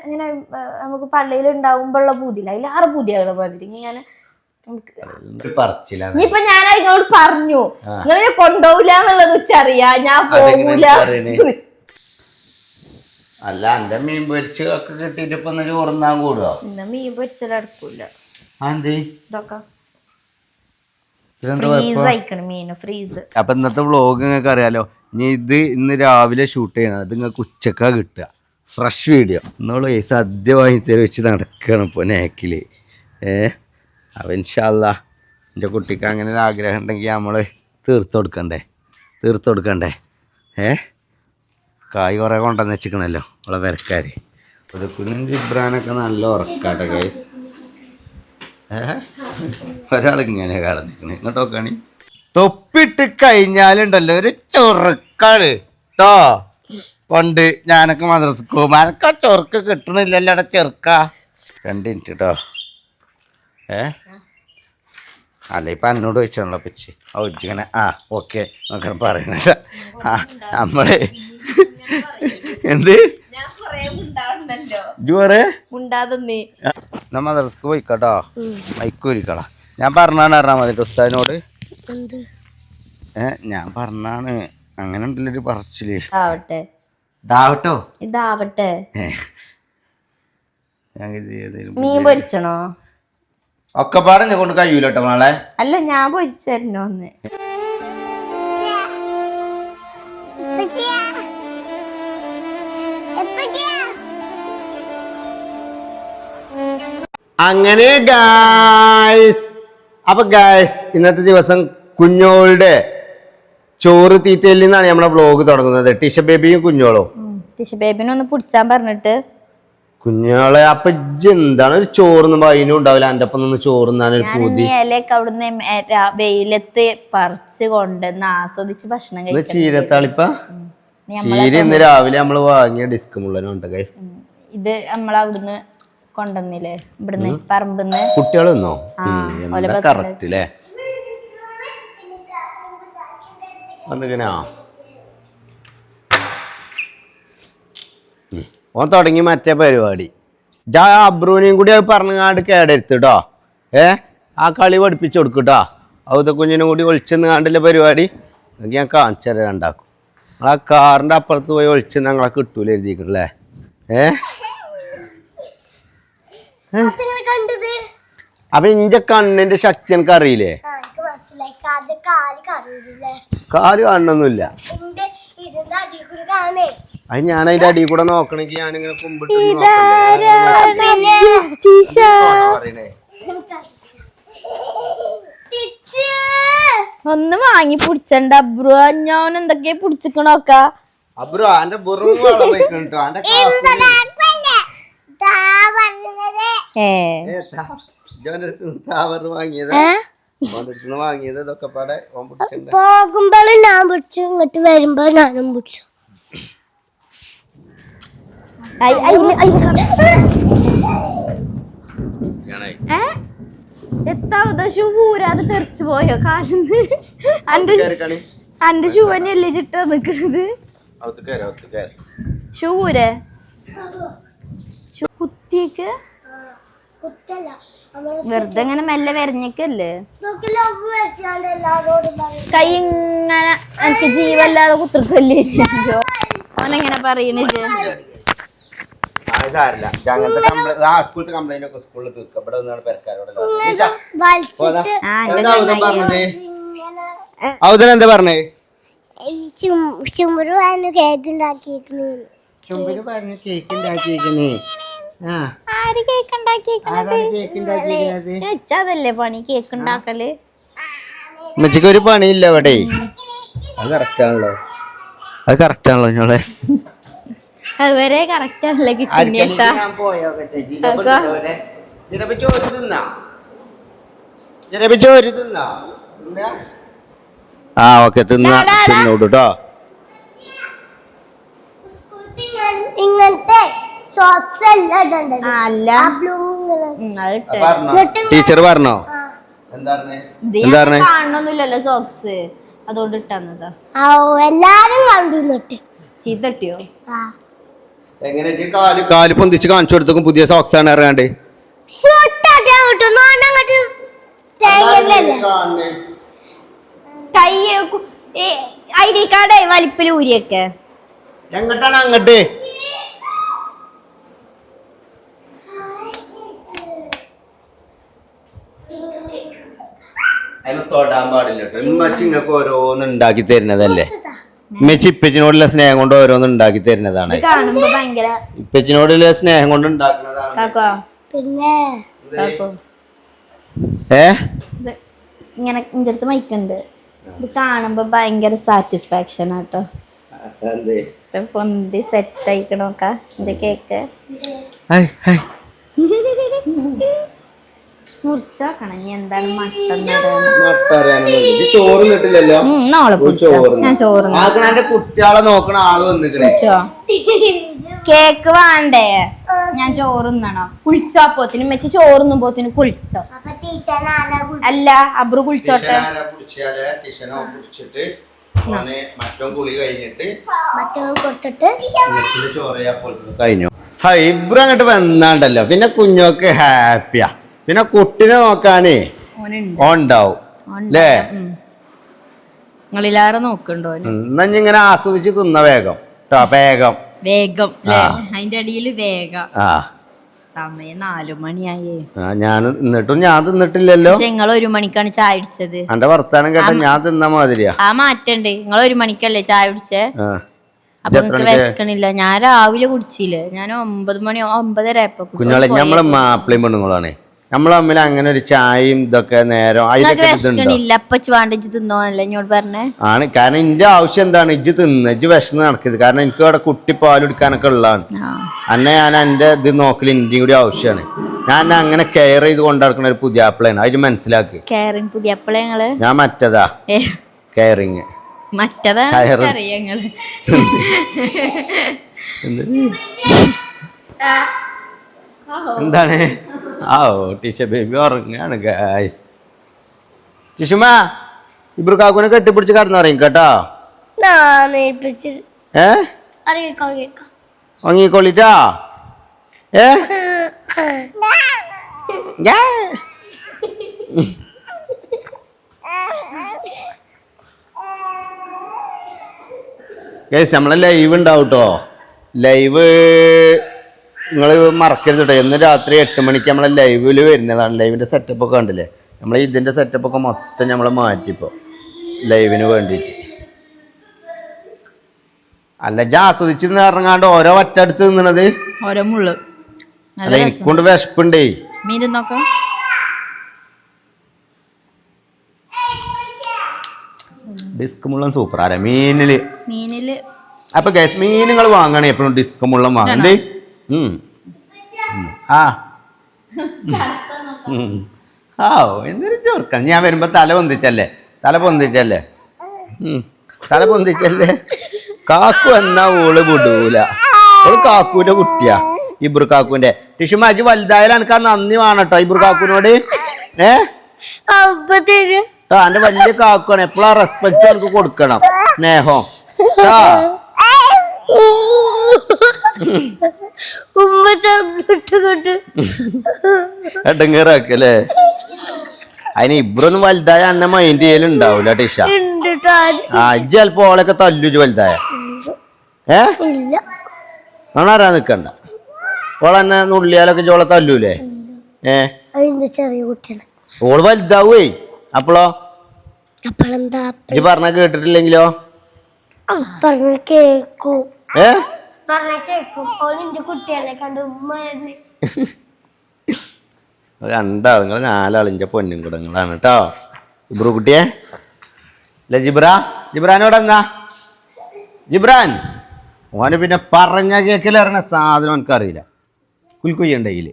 ഇങ്ങനെ നമുക്ക് പള്ളിയിൽ ഉണ്ടാവുമ്പോഴുള്ള പൂതിയില്ല അതിലാറ് പൂതിയാണ് മാതിരി ഇങ്ങനെ ഇനിയിപ്പൊ ഞാൻ നിങ്ങളോട് പറഞ്ഞു നിങ്ങളെ കൊണ്ടുപോകില്ല എന്നുള്ളത് വെച്ചറിയാ ഞാൻ പോകൂല. അല്ല എന്റെ മീൻ പൊരിച്ചൊക്കെ കിട്ടിട്ട് ഇപ്പൊ ചോറുന്നാൻ കൂടുക. മീൻ പൊരിച്ചെടുക്കൂല അപ്പൊ ഇന്നത്തെ വ്ളോഗ് നിങ്ങൾക്ക് അറിയാലോ. ഇനി ഇത് ഇന്ന് രാവിലെ ഷൂട്ട് ചെയ്യണം. അത് നിങ്ങൾക്ക് ഉച്ചക്കാ കിട്ടുക ഫ്രഷ് വീഡിയോ. എന്നുള്ള സദ്യ വാങ്ങിത്തര വെച്ച് നടക്കണം ഇപ്പോൾ നേക്കില്. അപ്പം ഇൻഷാ അല്ലാ എൻ്റെ കുട്ടിക്ക് അങ്ങനെ ഒരു ആഗ്രഹം ഉണ്ടെങ്കിൽ നമ്മൾ തീർത്തു കൊടുക്കണ്ടേ. കായ് കുറേ കൊണ്ടുവന്ന് വെച്ചിക്കണല്ലോ അവളെ പെരക്കാർ. പുതുക്കുനും ജിബ്രാനൊക്കെ നല്ല ഉറക്കാട്ടെ ഗൈസ്. ഒരാളിങ്ങനെ കടന്നിരിക്കണേ ഇങ്ങോട്ട് നോക്കാണി. തൊപ്പിട്ട് കഴിഞ്ഞാലുണ്ടല്ലോ ഒരു ചൊറുക്കാണ് കേട്ടോ. പണ്ട് ഞാനൊക്കെ മദ്രസക്ക് പോകുമ്പോൾ അനക്ക് ചൊറുക്ക് കിട്ടണില്ലല്ലോ അവിടെ ചെറുക്ക. 2 മിനിറ്റ് കേട്ടോ. അല്ല ഇപ്പം എന്നോട് ചോദിച്ചാണല്ലോ പറ്റി ഇങ്ങനെ ഓക്കെ നോക്കാൻ പറയുന്നില്ല. നമ്മള് എന്ത് മദ്രസക്ക് പോയിക്കോട്ടോ മൈക്കൂരിക്കടാ. ഞാൻ പറഞ്ഞാണ് പറഞ്ഞാൽ മതി ഉസ്താദിനോട്. ഞാൻ പറഞ്ഞാണ് അങ്ങനെ ഉണ്ടല്ലൊരു പറച്ചില്. ഇതാവട്ടോ ഇതാവട്ടെ. മീൻ പൊരിച്ചണോ? ഒക്കെ പാടെ കൊണ്ട് കഴിയൂലട്ടോ മോളെ. അല്ല ഞാൻ പൊരിച്ചോ ഒന്ന്. അങ്ങനെ ഗായ്സ് അപ്പൊ ഗായ്സ് ഇന്നത്തെ ദിവസം കുഞ്ഞോളുടെ ചോറ് തീറ്റയിൽ നിന്നാണ് നമ്മളെ വ്ളോഗ് തുടങ്ങുന്നത്. ടിഷ ബേബിയും കുഞ്ഞോളും. ടിഷ ബേബിനെ ഒന്ന് പിടിച്ചാൻ പറഞ്ഞിട്ട് കുഞ്ഞോളെ അപ്പൊ എന്താണ് ഒരു ചോറുന്നും അതിനും ഉണ്ടാവില്ല. എന്റെ ഒപ്പം നിന്ന് ചോറുന്നാനൊരു പൂതി. ഇലയൊക്കെ അവിടുന്ന് വെയിലത്ത് പറിച്ച് കൊണ്ടുവന്ന് ആസ്വദിച്ച് ഭക്ഷണം കഴിക്കും. ചീരത്താളിപ്പ ചീര ഇന്ന് രാവിലെ നമ്മള് വാങ്ങിയ ഡിസ്ക് മുള്ളനുണ്ട് ഗൈസ്. ഇത് നമ്മളവിടുന്ന് കൊണ്ടുവന്നില്ലേ ഇവിടുന്ന് പറമ്പിന്ന്. കുട്ടികളെന്നോ കറക്റ്റ് അല്ലേ. വന്നിക്കനാ ഓൻ തുടങ്ങി മറ്റേ പരിപാടി. അബ്രൂനെയും കൂടി അത് പറഞ്ഞാണ്ട് കേടരുത്തിട്ടോ. ആ കളി പഠിപ്പിച്ചു കൊടുക്കൂട്ടോ. ഔത കുഞ്ഞിനും കൂടി ഒളിച്ചെന്ന് കാണ്ടില്ല പരിപാടി. ഞാൻ കാണിച്ചു തരാം രണ്ടാക്കും. ആ കാറിൻ്റെ അപ്പുറത്ത് പോയി ഒളിച്ചെന്ന് ഞങ്ങളെ കിട്ടൂല എഴുതിക്കല്ലേ. അപ്പൊ ഇന്റെ കണ്ണിന്റെ ശക്തി എനിക്ക് അറിയില്ലേ. കാല് കാണണൊന്നുമില്ല. അത് ഞാൻ അതിന്റെ അടിയിൽ കൂടെ നോക്കണെങ്കി ഞാനിങ്ങനെ കുമ്പിട്ട് ഒന്ന് വാങ്ങി പിടിച്ചണ്ട അബ്രു. ഞാൻ എന്തൊക്കെയാ പിടിച്ചിക്കണോക്ക അബ്രു. എന്റെ വാങ്ങിയത് ഇതൊക്കെ പാടെ പോകുമ്പോൾ ഞാൻ പിടിച്ചു ഇങ്ങോട്ട് വരുമ്പോ ഞാനും പിടിച്ചു. ഷൂരാത് തെറിച്ചു പോയോ കാലിന്ന്? അന്റെ ഷൂ തന്നെയല്ലേ ചിട്ട നിക്കണത്? ഷൂരെ കുത്തിയേക്ക് വെറുതെ ഇങ്ങനെ മെല്ലെ വരഞ്ഞേക്കല്ലേ. കൈ ഇങ്ങനെ എനിക്ക് ജീവല്ലാതെ കുത്തിർക്കല്ലേ. ഓനെങ്ങനെ പറയണേ? എന്താ പറഞ്ഞേ? ചുമര് പറഞ്ഞു കേക്ക് ഉണ്ടാക്കിയേക്കണേ. ചുമര് പറഞ്ഞു കേക്ക് ഉണ്ടാക്കിയേക്കണേ. അതല്ലേ പണി കേക്ക് ഉണ്ടാക്കല്. ഉമ്മച്ചിക്ക് ഒരു പണിയില്ല ഇവിടെ. അത് കറക്റ്റാണല്ലോ ഞങ്ങളെ. അതുവരെ കറക്റ്റ് ആണല്ലേ കിട്ടുന്നേട്ടാ. ഓക്കെ തിന്നോട്ടോ. ഇങ്ങനത്തെ ടീച്ചർ പറഞ്ഞോ? കാണണൊന്നുമില്ലല്ലോ സോക്സ്, അതുകൊണ്ട് ഇട്ടന്നതാ. എല്ലാരും കണ്ടു. ചീത്തട്ടിയോ? എങ്ങനെ കാല് പൊന്തിച്ച് കാണിച്ചു കൊടുത്തേക്കും പുതിയ സോക്സ് ആണ് ഇറങ്ങാണ്ട് കൈ ID കാർഡ് വലിപ്പിൽ ഊരിയൊക്കെ എങ്ങട്ടാണ് അങ്ങട്ട് അതിന് തൊടാൻ പാടില്ല ഉമ്മച്ചി ഇങ്ങക്ക് ഓരോന്ന് ഉണ്ടാക്കി തരുന്നതല്ലേ ഉമ്മച്ചി ഇപ്പച്ചിനോടുള്ള സ്നേഹം കൊണ്ട് ഓരോന്ന് ഉണ്ടാക്കി തരുന്നതാണ് കാണുമ്പോ ഭയങ്കര ഇപ്പച്ചിനോടുള്ള സ്നേഹം കൊണ്ട് ഉണ്ടാക്കുന്നതാണ് കാക്കോ പിന്നെ കാക്കോ ഇങ്ങനെ ഇന്റെ അടുത്ത് മൈക്കുണ്ട് ഇത് കാണുമ്പോ ഭയങ്കര സാറ്റിസ്ഫാക്ഷൻ ആട്ടോ പൊന്തി സെറ്റ് ആയിക്കണോക്ക എന്റെ കേക്ക് മുറിച്ചോക്കണം ഇനി എന്താണ് മട്ടൻ ചോറ് കിട്ടില്ലല്ലോ നാളെ ഞാൻ ചോറ് കുട്ടികളെ നോക്കണ ആള് വന്നിക്കണേ കേക്ക് വേണ്ടേ ഞാൻ ചോറുന്നണോ കുളിച്ചോപ്പോത്തിന് വെച്ച് ചോറുന്നും പോത്തിന് കുളിച്ചോ അല്ല അബ്രു കുളിച്ചോട്ടെ കഴിഞ്ഞു ഇബ്രു അങ്ങോട്ട് വന്നാണ്ടല്ലോ പിന്നെ കുഞ്ഞോക്ക് ഹാപ്പിയാ പിന്നെ കുട്ടിനെ നോക്കാനേ ഉണ്ടാവും അല്ലേ നിങ്ങളിലാറെ നോക്കണ്ടോ എന്നാ ഇങ്ങനെ ആസ്വദിച്ച് തിന്ന വേഗം വേഗം വേഗം അതിന്റെ അടിയിൽ വേഗം സമയം 4 മണിയായേ ഞാൻ എന്നിട്ടും ഞാൻ തിന്നിട്ടില്ലല്ലോ നിങ്ങൾ 1 മണിക്കാണ് ചായ കുടിച്ചത് എന്റെ വർത്താനം കേട്ട ഞാൻ തിന്ന മാതിരിയാ ആ മാറ്റണ്ട് നിങ്ങൾ 1 മണിക്കല്ലേ ചായ കുടിച്ചേ അപ്പൊ നിങ്ങക്ക് വിശക്കണില്ല ഞാൻ രാവിലെ കുടിച്ചില്ലേ ഞാൻ 9 മണി 9:30 ആയപ്പോ കുഞ്ഞോളെ നമ്മളെ മാപ്പിളയും പെണ്ണുങ്ങളാണ് നമ്മൾ തമ്മിൽ അങ്ങനെ ഒരു ചായയും ഇതൊക്കെ നേരം ആണ് കാരണം എന്റെ ആവശ്യം എന്താണ് ഇജ്ജ് തിന്ന് ഇജ്ജ് വിശന്ന് നടക്കരുത് കാരണം എനിക്ക് അവിടെ കുട്ടി പാലെടുക്കാനൊക്കെ ഉള്ളതാണ് അന്നെ ഞാൻ എന്റെ ഇത് നോക്കൽ ഇന്ത്യയും കൂടി ആവശ്യമാണ് ഞാൻ അങ്ങനെ കെയർ ചെയ്ത് കൊണ്ടിടക്കുന്ന ഒരു പുതിയ ആപ്പിളാണ് അത് മനസ്സിലാക്ക് ഞാൻ മറ്റേതാ കെയറിങ് എന്താണ് ടീഷ ബേബി ഉറങ്ങാണ് ഗായ്സ് ടിഷുമാ ഇബ്രു കാക്കുനെ കെട്ടിപ്പിടിച്ച് കടന്നു പറയും കേട്ടോ ഉറങ്ങിക്കൊള്ളിട്ടാ ഗൈസ് നമ്മളെ ലൈവ് ഉണ്ടാവും കേട്ടോ ലൈവ് നിങ്ങൾ മറക്കരുത് കേട്ടോ എന്ന് രാത്രി 8 മണിക്ക് നമ്മളെ ലൈവിൽ വരുന്നതാണ് ലൈവിൻ്റെ സെറ്റപ്പൊക്കെ കണ്ടില്ലേ നമ്മൾ ഇതിൻ്റെ സെറ്റപ്പൊക്കെ മൊത്തം നമ്മൾ മാറ്റിപ്പോൾ ലൈവിന് വേണ്ടിയിട്ട് അല്ല ആസ്വദിച്ച് ഇറങ്ങാണ്ട് ഓരോ വറ്റടുത്ത് നിന്നത് ഓരോ മുള്ളു അല്ല എനിക്കൊണ്ട് വിശപ്പുണ്ടേ ഡിസ്ക് മുള്ളം സൂപ്പർ ആരാ മീനില് അപ്പൊ ഗൈസ് മീൻ നിങ്ങൾ വാങ്ങണേ എപ്പോഴും ഡിസ്ക് മുള്ളം വാങ്ങണ്ടേ എന്തൊരു ചോർക്ക ഞാൻ വരുമ്പോ തല പൊന്തിച്ചല്ലേ കാക്കു എന്നാ ഓള് വിടൂല ഓള് കാക്കുവിന്റെ കുട്ടിയാ ഇബ്രു കാക്കുവിന്റെ ടിഷുമാജി വലുതായാലും എനിക്ക് നന്ദി വേണട്ടോ ഇബ്രു കാക്കുവിനോട് എന്റെ വലിയ കാക്കുവാണ് എപ്പോഴാ റെസ്പെക്ട് എനിക്ക് കൊടുക്കണം സ്നേഹം എടങ്ങേറാക്കല്ലേ അതിന് ഇബ്രൊന്നും വലുതായ അന്നെ മൈൻഡ് ചെയ്യലും ഉണ്ടാവൂല ടിഷ ചിലപ്പോ ഓളൊക്കെ തല്ലു വലുതായ ആണാരാ നിക്കണ്ട ഓളെന്നെ നുള്ളിയാലൊക്കെ ചോളെ തല്ലൂലേ ചെറിയ കുട്ടിയാണ് ഓള് വലുതാവേ അപ്പോളോ ഇജ്ജ് പറഞ്ഞ കേട്ടിട്ടില്ലെങ്കിലോ കേക്കും രണ്ടാളുങ്ങൾ 4 ആളിന്റെ പൊന്നും കുടങ്ങളാണ് കേട്ടോ ഇബ്രു കുട്ടിയെ അല്ല ജിബ്രാനോട് എന്നാ ജിബ്രാൻ ഓന് പിന്നെ പറഞ്ഞ കേക്കിലിറങ്ങുന്ന സാധനം എനിക്കറിയില്ല കുൽക്കുയ്യ ഉണ്ടെങ്കിൽ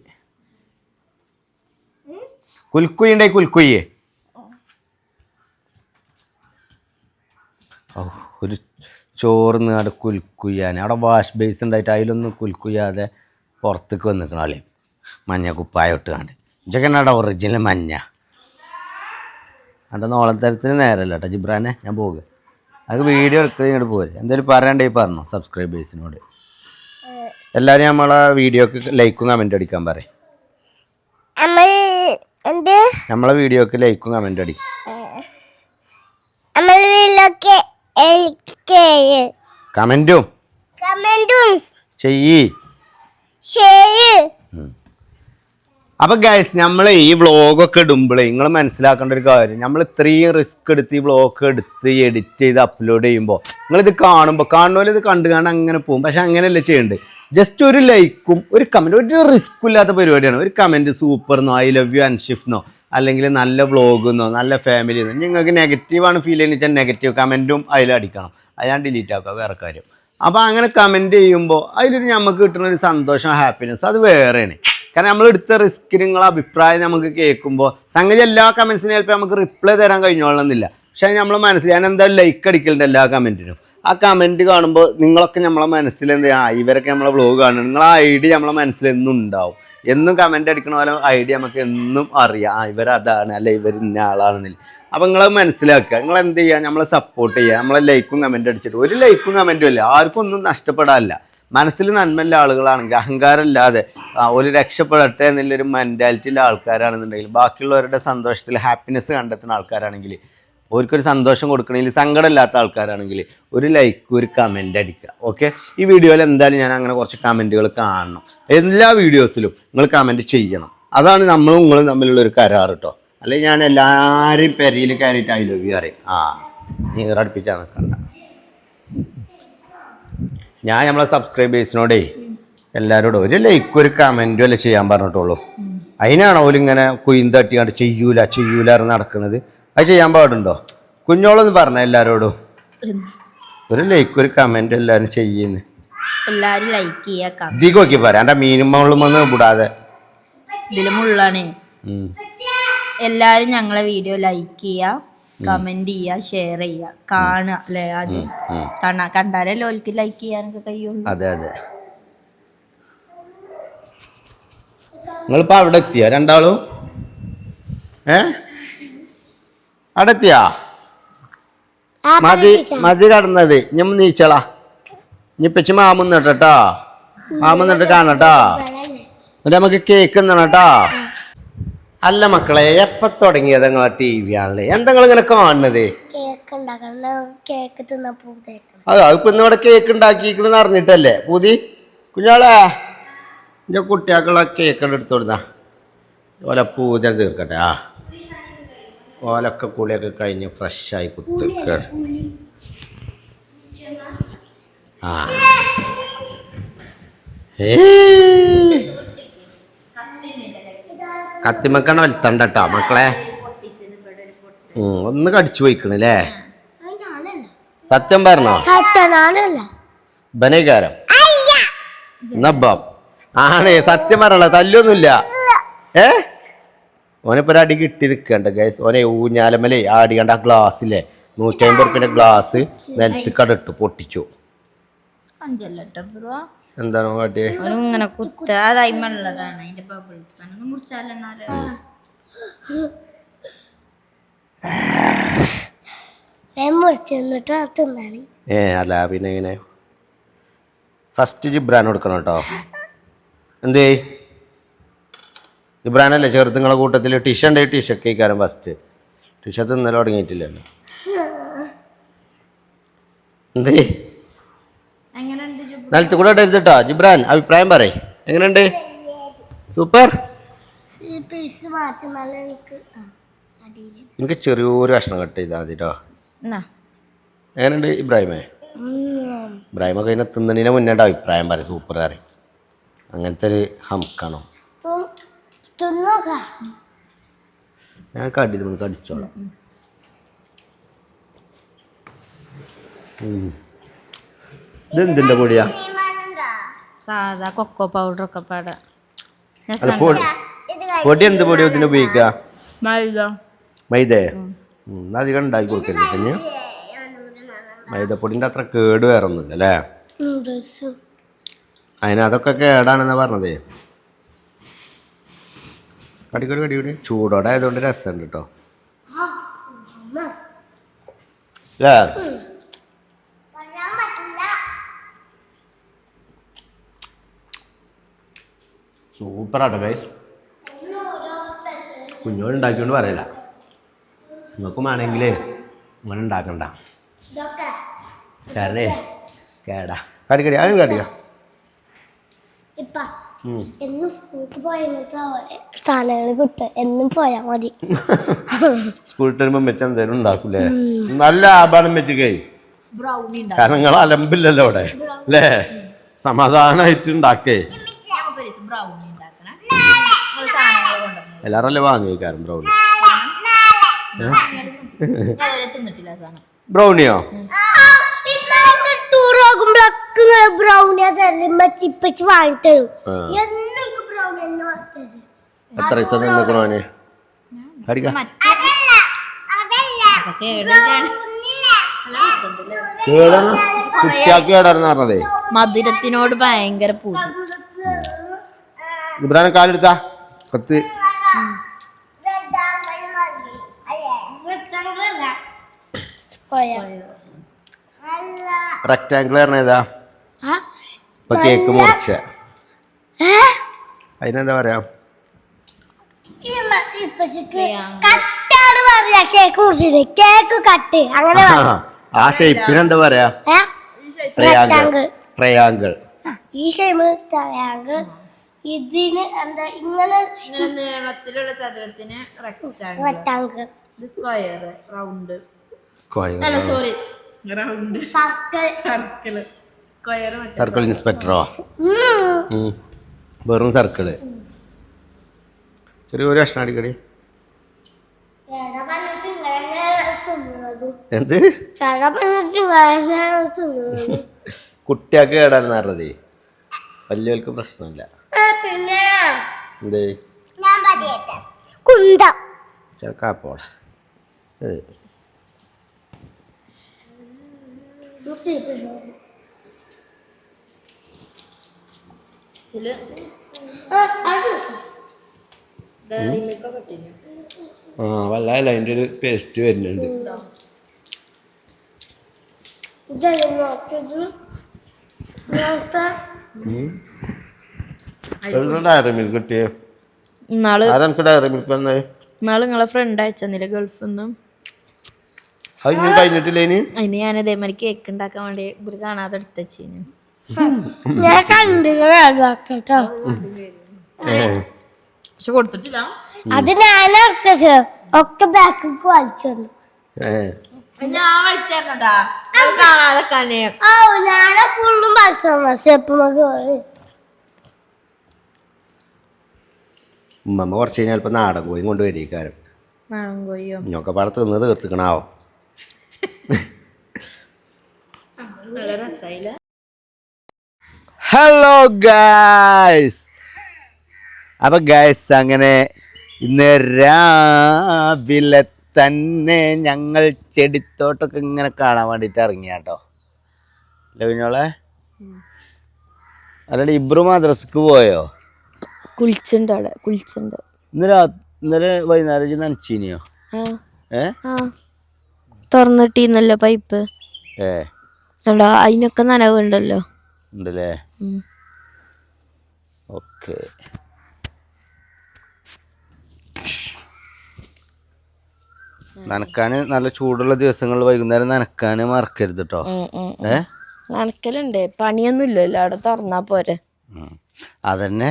കുൽക്കുയ്യേ ഒരു ചോറിന്ന് അവിടെ കുൽക്കുയ്യാൻ അവിടെ വാഷ് ബേസ് ഉണ്ടായിട്ട് അതിലൊന്നും കുൽക്കുയ്യാതെ പുറത്തേക്ക് വന്നിക്കണം ആളി മഞ്ഞ കുപ്പായോട്ട് കണ്ട് ഇതൊക്കെ അവിടെ ഒറിജിനൽ മഞ്ഞ അവിടെ നോളത്തരത്തിന് നേരമല്ല കേട്ടോ ജിബ്രാനെ ഞാൻ പോകുക അത് വീഡിയോ എടുക്കുക ഇങ്ങോട്ട് പോരെ എന്തായാലും പറയണ്ടേ പറഞ്ഞോ സബ്സ്ക്രൈബേഴ്സിനോട് എല്ലാരും നമ്മളെ വീഡിയോക്ക് ലൈക്കും കമന്റ് അടിക്കാൻ പറയും. നമ്മൾ എന്ത് നമ്മളെ വീഡിയോക്ക് ലൈക്കും കമന്റ് അടിക്കും. നമ്മൾ വീട്ടിലൊക്കെ കമന്റും ചെയ്യ്. ശരി. അപ്പൊ ഗൈസ് നമ്മളെ ഈ വ്ളോഗൊക്കെ ഇടുമ്പോഴേ നിങ്ങൾ മനസ്സിലാക്കേണ്ട ഒരു കാര്യം, നമ്മൾ ഇത്രയും റിസ്ക് എടുത്ത് ഈ വ്ളോഗ് എടുത്ത് എഡിറ്റ് ചെയ്ത് അപ്ലോഡ് ചെയ്യുമ്പോൾ നിങ്ങളിത് കാണുമ്പോൾ ഇത് കണ്ടു അങ്ങനെ പോകും. പക്ഷെ അങ്ങനെയല്ല ചെയ്യേണ്ടത്. ജസ്റ്റ് ഒരു ലൈക്കും ഒരു കമൻറ്റ്, ഒരു റിസ്ക്കും ഇല്ലാത്ത പരിപാടിയാണ്. ഒരു കമൻറ്റ് സൂപ്പർന്നോ, ഐ ലവ് യു അൻഷിഫ്ന്നോ, അല്ലെങ്കിൽ നല്ല വ്ളോഗെന്നോ, നല്ല ഫാമിലിന്നോ. നിങ്ങൾക്ക് നെഗറ്റീവാണ് ഫീൽ ചെയ്യുന്നത് വെച്ചാൽ നെഗറ്റീവ് കമൻറ്റും അതിലടിക്കണം. അത് ഞാൻ ഡിലീറ്റ് ആക്കുക, വേറെ കാര്യം. അപ്പോൾ അങ്ങനെ കമൻറ്റ് ചെയ്യുമ്പോൾ അതിലൊരു നമുക്ക് കിട്ടുന്ന ഒരു സന്തോഷം, ഹാപ്പിനെസ് അത് വേറെയാണ്. കാരണം നമ്മൾ എടുത്ത റിസ്കിന് നിങ്ങളെ അഭിപ്രായം നമുക്ക് കേൾക്കുമ്പോൾ സംഗതി എല്ലാ കമൻസിനും ചിലപ്പോൾ നമുക്ക് റിപ്ലൈ തരാൻ കഴിഞ്ഞോളണമെന്നില്ല. പക്ഷേ അത് നമ്മളെ മനസ്സിൽ ഞാൻ എന്തായാലും ലൈക്ക് അടിക്കലുണ്ട് എല്ലാ കമൻറ്റിനും. ആ കമൻറ്റ് കാണുമ്പോൾ നിങ്ങളൊക്കെ നമ്മളെ മനസ്സിൽ ഇവരൊക്കെ നമ്മളെ വ്ളോഗ് കാണുന്നത്, നിങ്ങളെ ഐഡിയ നമ്മളെ മനസ്സിൽ എന്നും ഉണ്ടാവും. എന്നും കമൻറ്റ് അടിക്കണ പോലെ ഐഡിയ നമുക്ക് എന്നും അറിയാം, ഇവരതാണ് അല്ലെ ഇവർ ഇന്ന ആളാണെന്നില്ല. അപ്പോൾ നിങ്ങളത് മനസ്സിലാക്കുക. നിങ്ങൾ എന്ത് ചെയ്യുക, നമ്മളെ സപ്പോർട്ട് ചെയ്യുക. നമ്മളെ ലൈക്കും കമൻറ്റ് അടിച്ചിട്ട് ഒരു ലൈക്കും കമൻറ്റും ഇല്ല, ആർക്കും ഒന്നും നഷ്ടപ്പെടാനില്ല. മനസ്സിൽ നന്മയുള്ള ആളുകളാണെങ്കിൽ, അഹങ്കാരമില്ലാതെ ഒരു രക്ഷപ്പെടട്ടെ എന്നുള്ളൊരു മെൻറ്റാലിറ്റിയിലെ ആൾക്കാരാണെന്നുണ്ടെങ്കിൽ, ബാക്കിയുള്ളവരുടെ സന്തോഷത്തിൽ ഹാപ്പിനെസ് കണ്ടെത്തുന്ന ആൾക്കാരാണെങ്കിൽ, അവർക്കൊരു സന്തോഷം കൊടുക്കണമെങ്കിൽ സങ്കടമില്ലാത്ത ആൾക്കാരാണെങ്കിൽ ഒരു ലൈക്ക് ഒരു കമൻറ്റ് അടിക്കുക. ഓക്കെ, ഈ വീഡിയോയിൽ എന്തായാലും ഞാൻ അങ്ങനെ കുറച്ച് കമൻറ്റുകൾ കാണണം. എല്ലാ വീഡിയോസിലും നിങ്ങൾ കമൻറ്റ് ചെയ്യണം. അതാണ് നമ്മളും നിങ്ങളും തമ്മിലുള്ള ഒരു കരാർ കേട്ടോ. അല്ലെങ്കിൽ ഞാൻ എല്ലാവരും പെരയിൽ കയറിയിട്ട് ഐ ലവ് യു അറിയും. നീറടുപ്പിച്ചാൽ നിൽക്കണ്ട. ഞാൻ നമ്മളെ സബ്സ്ക്രൈബേഴ്സിനോടേ എല്ലാവരോടും ഒരു ലൈക്കും ഒരു കമൻറ്റും അല്ലേ ചെയ്യാൻ പറഞ്ഞിട്ടുള്ളൂ. അതിനാണോ ഓലിങ്ങനെ കുയിന്ന് തട്ടിയാണ്ട് ചെയ്യൂല നടക്കുന്നത്? അത് ചെയ്യാൻ പാടുണ്ടോ? കുഞ്ഞോളൊന്ന് പറഞ്ഞ എല്ലാവരോടും ഒരു ലൈക്കും ഒരു കമൻറ്റും എല്ലാവരും ചെയ്യുന്നു. എല്ലാരും ലൈക്ക് ചെയ്യാ, ഇതിക്കൊക്കെ പറയാം. എൻ്റെ മീനുമ്മളുമൊന്നും വിടാതെ ഇതിലുമുള്ളാണ്. എല്ലാരും ഞങ്ങളെ വീഡിയോ ലൈക്ക് ചെയ്യാ, കമന്റ് ചെയ്യാ, ഷെയർ ചെയ്യാ, കാണുക അല്ലേ? ആദ്യം കണ്ടാലേ ഓൽക്ക് ലൈക്ക് ചെയ്യാനൊക്കെ കഴിയുള്ളൂ. അതെ. നിങ്ങളിപ്പോ അവിടെ എത്തിയ രണ്ടാളും? അവിടെ എത്തിയാ? മതി കടന്നത്. ഞാൻ നീച്ചളാ. ഇനി പെച്ച് മാമുന്നിട്ടോ, മാമുന്നിട്ട് കാണട്ടോ. എന്നിട്ട് നമുക്ക് കേക്ക് തന്നണട്ടോ. അല്ല മക്കളെ, എപ്പ തുടങ്ങിയത് നിങ്ങളെ ടി വി ആണല്ലേ? എന്താ നിങ്ങൾ ഇങ്ങനെ കാണുന്നത്? അതിപ്പോ ഇന്നിവിടെ കേക്ക് ഉണ്ടാക്കിക്കണെന്ന് അറിഞ്ഞിട്ടല്ലേ പൂതി? കുഞ്ഞാളെ എൻ്റെ കുട്ടികൾക്കുള്ള കേക്ക് എടുത്തു കൊടുത്താ ഓല പൂജ തീർക്കട്ടെ. ഓലൊക്കെ കുളിയൊക്കെ കഴിഞ്ഞ് ഫ്രഷായി കുത്തിക്ക. കത്തിമക്കണ വലുത്തണ്ടട്ടോ മക്കളെ. ഒന്ന് കടിച്ചു പോയിക്കണല്ലേ? സത്യം പറഞ്ഞോ? ബനേകാരം നബ്ബം ആണ്. സത്യം പറഞ്ഞ തല്ലൊന്നുമില്ല. ഓനിപ്പോ ഒരു അടി കിട്ടി നിൽക്കണ്ട ഗൈസ്. ഓനെ ഊഞ്ഞാലമലേ ആടി കണ്ട ആ ഗ്ലാസ്സിലെ 150 റുപ്യന്റെ ഗ്ലാസ് നിലത്ത് കടട്ടു പൊട്ടിച്ചു. എന്താണോ കാട്ടിയെ? ഇങ്ങനെ കുത്തുള്ളതാണ്. അല്ല പിന്നെ ഇങ്ങനെ ഫസ്റ്റ് ജിബ്രാൻ കൊടുക്കണം കേട്ടോ. എന്തേ ജിബ്രാനല്ലേ ചെറുതുങ്ങളെ കൂട്ടത്തിൽ? ടിഷ ഉണ്ടെങ്കിൽ ടിഷക്ക് കഴിക്കാരം ഫസ്റ്റ്. ടിഷ തിന്നല തുടങ്ങിയിട്ടില്ലല്ലോ. എന്തേ നിലത്ത് കൂടെ ഇടരുതട്ടോ. ജിബ്രാൻ അഭിപ്രായം പറയ്, എങ്ങനെയുണ്ട്? സൂപ്പർ. എനിക്ക് ചെറിയൊരു കഷ്ണം കട്ട് ചെയ്താൽ മതി കേട്ടോ. എങ്ങനെയുണ്ട് ഇബ്രാഹിമേ? ഇബ്രാഹിമൊക്കെ അതിനെ തിന്നതിന് മുന്നേ അഭിപ്രായം പറയും. സൂപ്പർ പറയും. അങ്ങനത്തെ ഒരു ഹംക്കാണോ? ഞാൻ കടിച്ചോളാം. ഇതെന്തിന്റെ പൊടിയാ? സാധാ കൊക്കോ പൗഡർ ഒക്കെ പാടാ. പൊടി എന്ത് പൊടിയോ ഇതിന് ഉപയോഗിക്കുക? മൈദ. അധികം ഉണ്ടാക്കി കൊടുക്കരുത്. പിന്നെ മൈദപ്പൊടിൻ്റെ അത്ര കേട് വേറെ ഒന്നുമില്ല അല്ലേ? അതൊക്കെ കേടാണെന്നാ പറഞ്ഞതേ. കടിക്കൂടി ചൂടോടെ ആയതുകൊണ്ട് രസമുണ്ട് കേട്ടോ. സൂപ്പറാട്ടോ ഗൈസ്. കുഞ്ഞോട് ഉണ്ടാക്കിയോണ്ട് പറയില്ല, നിങ്ങൾക്കും വേണമെങ്കിലേ അങ്ങനെ ഉണ്ടാക്കണ്ട. കാരണേ കേടാ കടിക്കടി അതും കടിയോ. ഇപ്പ എന്നും സ്കൂൾക്ക് പോയ സാധനങ്ങൾ കിട്ടും, എന്നും പോയാ മതി. സ്കൂളിൽ വരുമ്പോൾ മെച്ച എന്തേലും ഉണ്ടാക്കൂലേ? നല്ല ആഭാരം വെച്ചിക്കേ, ബ്രൗണി കാരണം നിങ്ങൾ അലമ്പില്ലല്ലോ അവിടെ അല്ലേ? സമാധാനമായിട്ട് ഉണ്ടാക്കേ. ബ്രൗണി ഉണ്ടാക്കണം. എല്ലാരും അല്ലേ വാങ്ങിയേക്കാരും ബ്രൗണി. തിന്നിട്ടില്ല സാധനം. ബ്രൗണിയോ? ടൂർ പോകുമ്പോഴൊക്കെ ബ്രൗണിയാ തരുമ്പോ ചിപ്പച്ച് വാങ്ങിത്തരും. എന്നും ബ്രൗണി തന്നെ വാങ്ങിത്തരും. എത്ര ദിവസം നിൽക്കണോന് കടിക്കാം? കുട്ടിയാക്ക് കേടായിരുന്നു പറഞ്ഞതേ. മധുരത്തിനോട് ഭയങ്കര പൂതി. ഇബ്രാനെ കാലെടുത്താ കത്ത്. റെക്ടാങ്കിൾ പറഞ്ഞ ഏതാ? ഇപ്പൊ കേക്ക് മുറിച്ച അതിനെന്താ പറയാ? കട്ടാണ് പറയാ. കേക്ക് മുറിച്ചിട്ട് കേക്ക് കട്ട് അങ്ങനെ ആ ഷേപ്പിനെന്താ പറയാ? ട്രയാങ്കിൾ. ഈ ഷേപ്പ് ട്രയാങ്കിൾ. ഇതിന് എന്താ ഇങ്ങനെ നീളത്തിലുള്ള ചതുരത്തിന് rectangle. Square, round. Square. Sorry, round. Circle. Square circle ഇൻസ്പെക്ടറോ? വെറും സർക്കിള്. ചെറിയൊരു കഷ്ണം അടിക്കടി. എന്ത് കുട്ടിയാക്ക് കേടാണെന്ന് പറഞ്ഞതേ, വലിയവർക്ക് പ്രശ്നമില്ല. എന്തേ കുന്തം ചെറുക്കാപ്പോളെ ആ വല്ലാല്ല അതിൻ്റെ ഒരു പേസ്റ്റ് വരുന്നുണ്ട്. ഡയറി മിൽക്ക് കിട്ടിയേ? ആരെനിക്ക് ഡയറി മിൽക്ക് വന്നേ? നാളെ നിങ്ങളെ ഫ്രണ്ട് അയച്ചെന്നില്ല ഗൾഫിൽ നിന്നും. അത് ഇനിയും കഴിഞ്ഞിട്ടില്ല ഇനി? അതിന് ഞാൻ ഇതേമാതിരി കേക്ക് ഉണ്ടാക്കാൻ വേണ്ടി ഇവര് കാണാതെ എടുത്തച്ചീന്. ഞാൻ കണ്ടിട്ടോ പക്ഷെ കൊടുത്തിട്ടില്ല. അത് ഞാൻ എടുത്തത് ഒക്കെ ബാക്കിക്ക് വലിച്ചു. ഞാൻ വലിച്ചേർന്നതാ കാണാതെ. ഓ ഞാനെ ഫുള്ളും വലിച്ചു. ഉമ്മമ്മ കുറച്ച് കഴിഞ്ഞാൽ ചിലപ്പോൾ നാടൻ കോയും കൊണ്ട് വരികാരം. നാടൻ കോഴിയോ? ഇഞ്ഞൊക്കെ പാടെ തിന്നത് തീർത്തിക്കണാവോ. നല്ല രസായില്ല. Hello guys. അപ്പൊ ഗായ്സ് അങ്ങനെ ഇന്ന് രാവിലെ തന്നെ ഞങ്ങൾ ചെടിത്തോട്ടൊക്കെ ഇങ്ങനെ കാണാൻ വേണ്ടിട്ട് ഇറങ്ങിയാട്ടോ. ലവിനോളെ അല്ലാണ്ട് ഇബ്രു മദ്രസക്ക് പോയോ? കുളിച്ചുണ്ട് അവിടെ, കുളിച്ചുണ്ട്. ഇന്നലെ വൈകുന്നേരം നനച്ചീനിയോ? തുറന്നിട്ടിന്നല്ലോ പൈപ്പ്. അതിനൊക്കെ നനവുണ്ടല്ലോ. ഉണ്ടല്ലേ? ഓക്കെ. നനക്കാന് നല്ല ചൂടുള്ള ദിവസങ്ങളിൽ വൈകുന്നേരം നനക്കാന് മറക്കരുത് കേട്ടോ. നനക്കലുണ്ട്, പണിയൊന്നും ഇല്ലല്ലോ, അവിടെ തുറന്നാ പോരെ. അതന്നെ,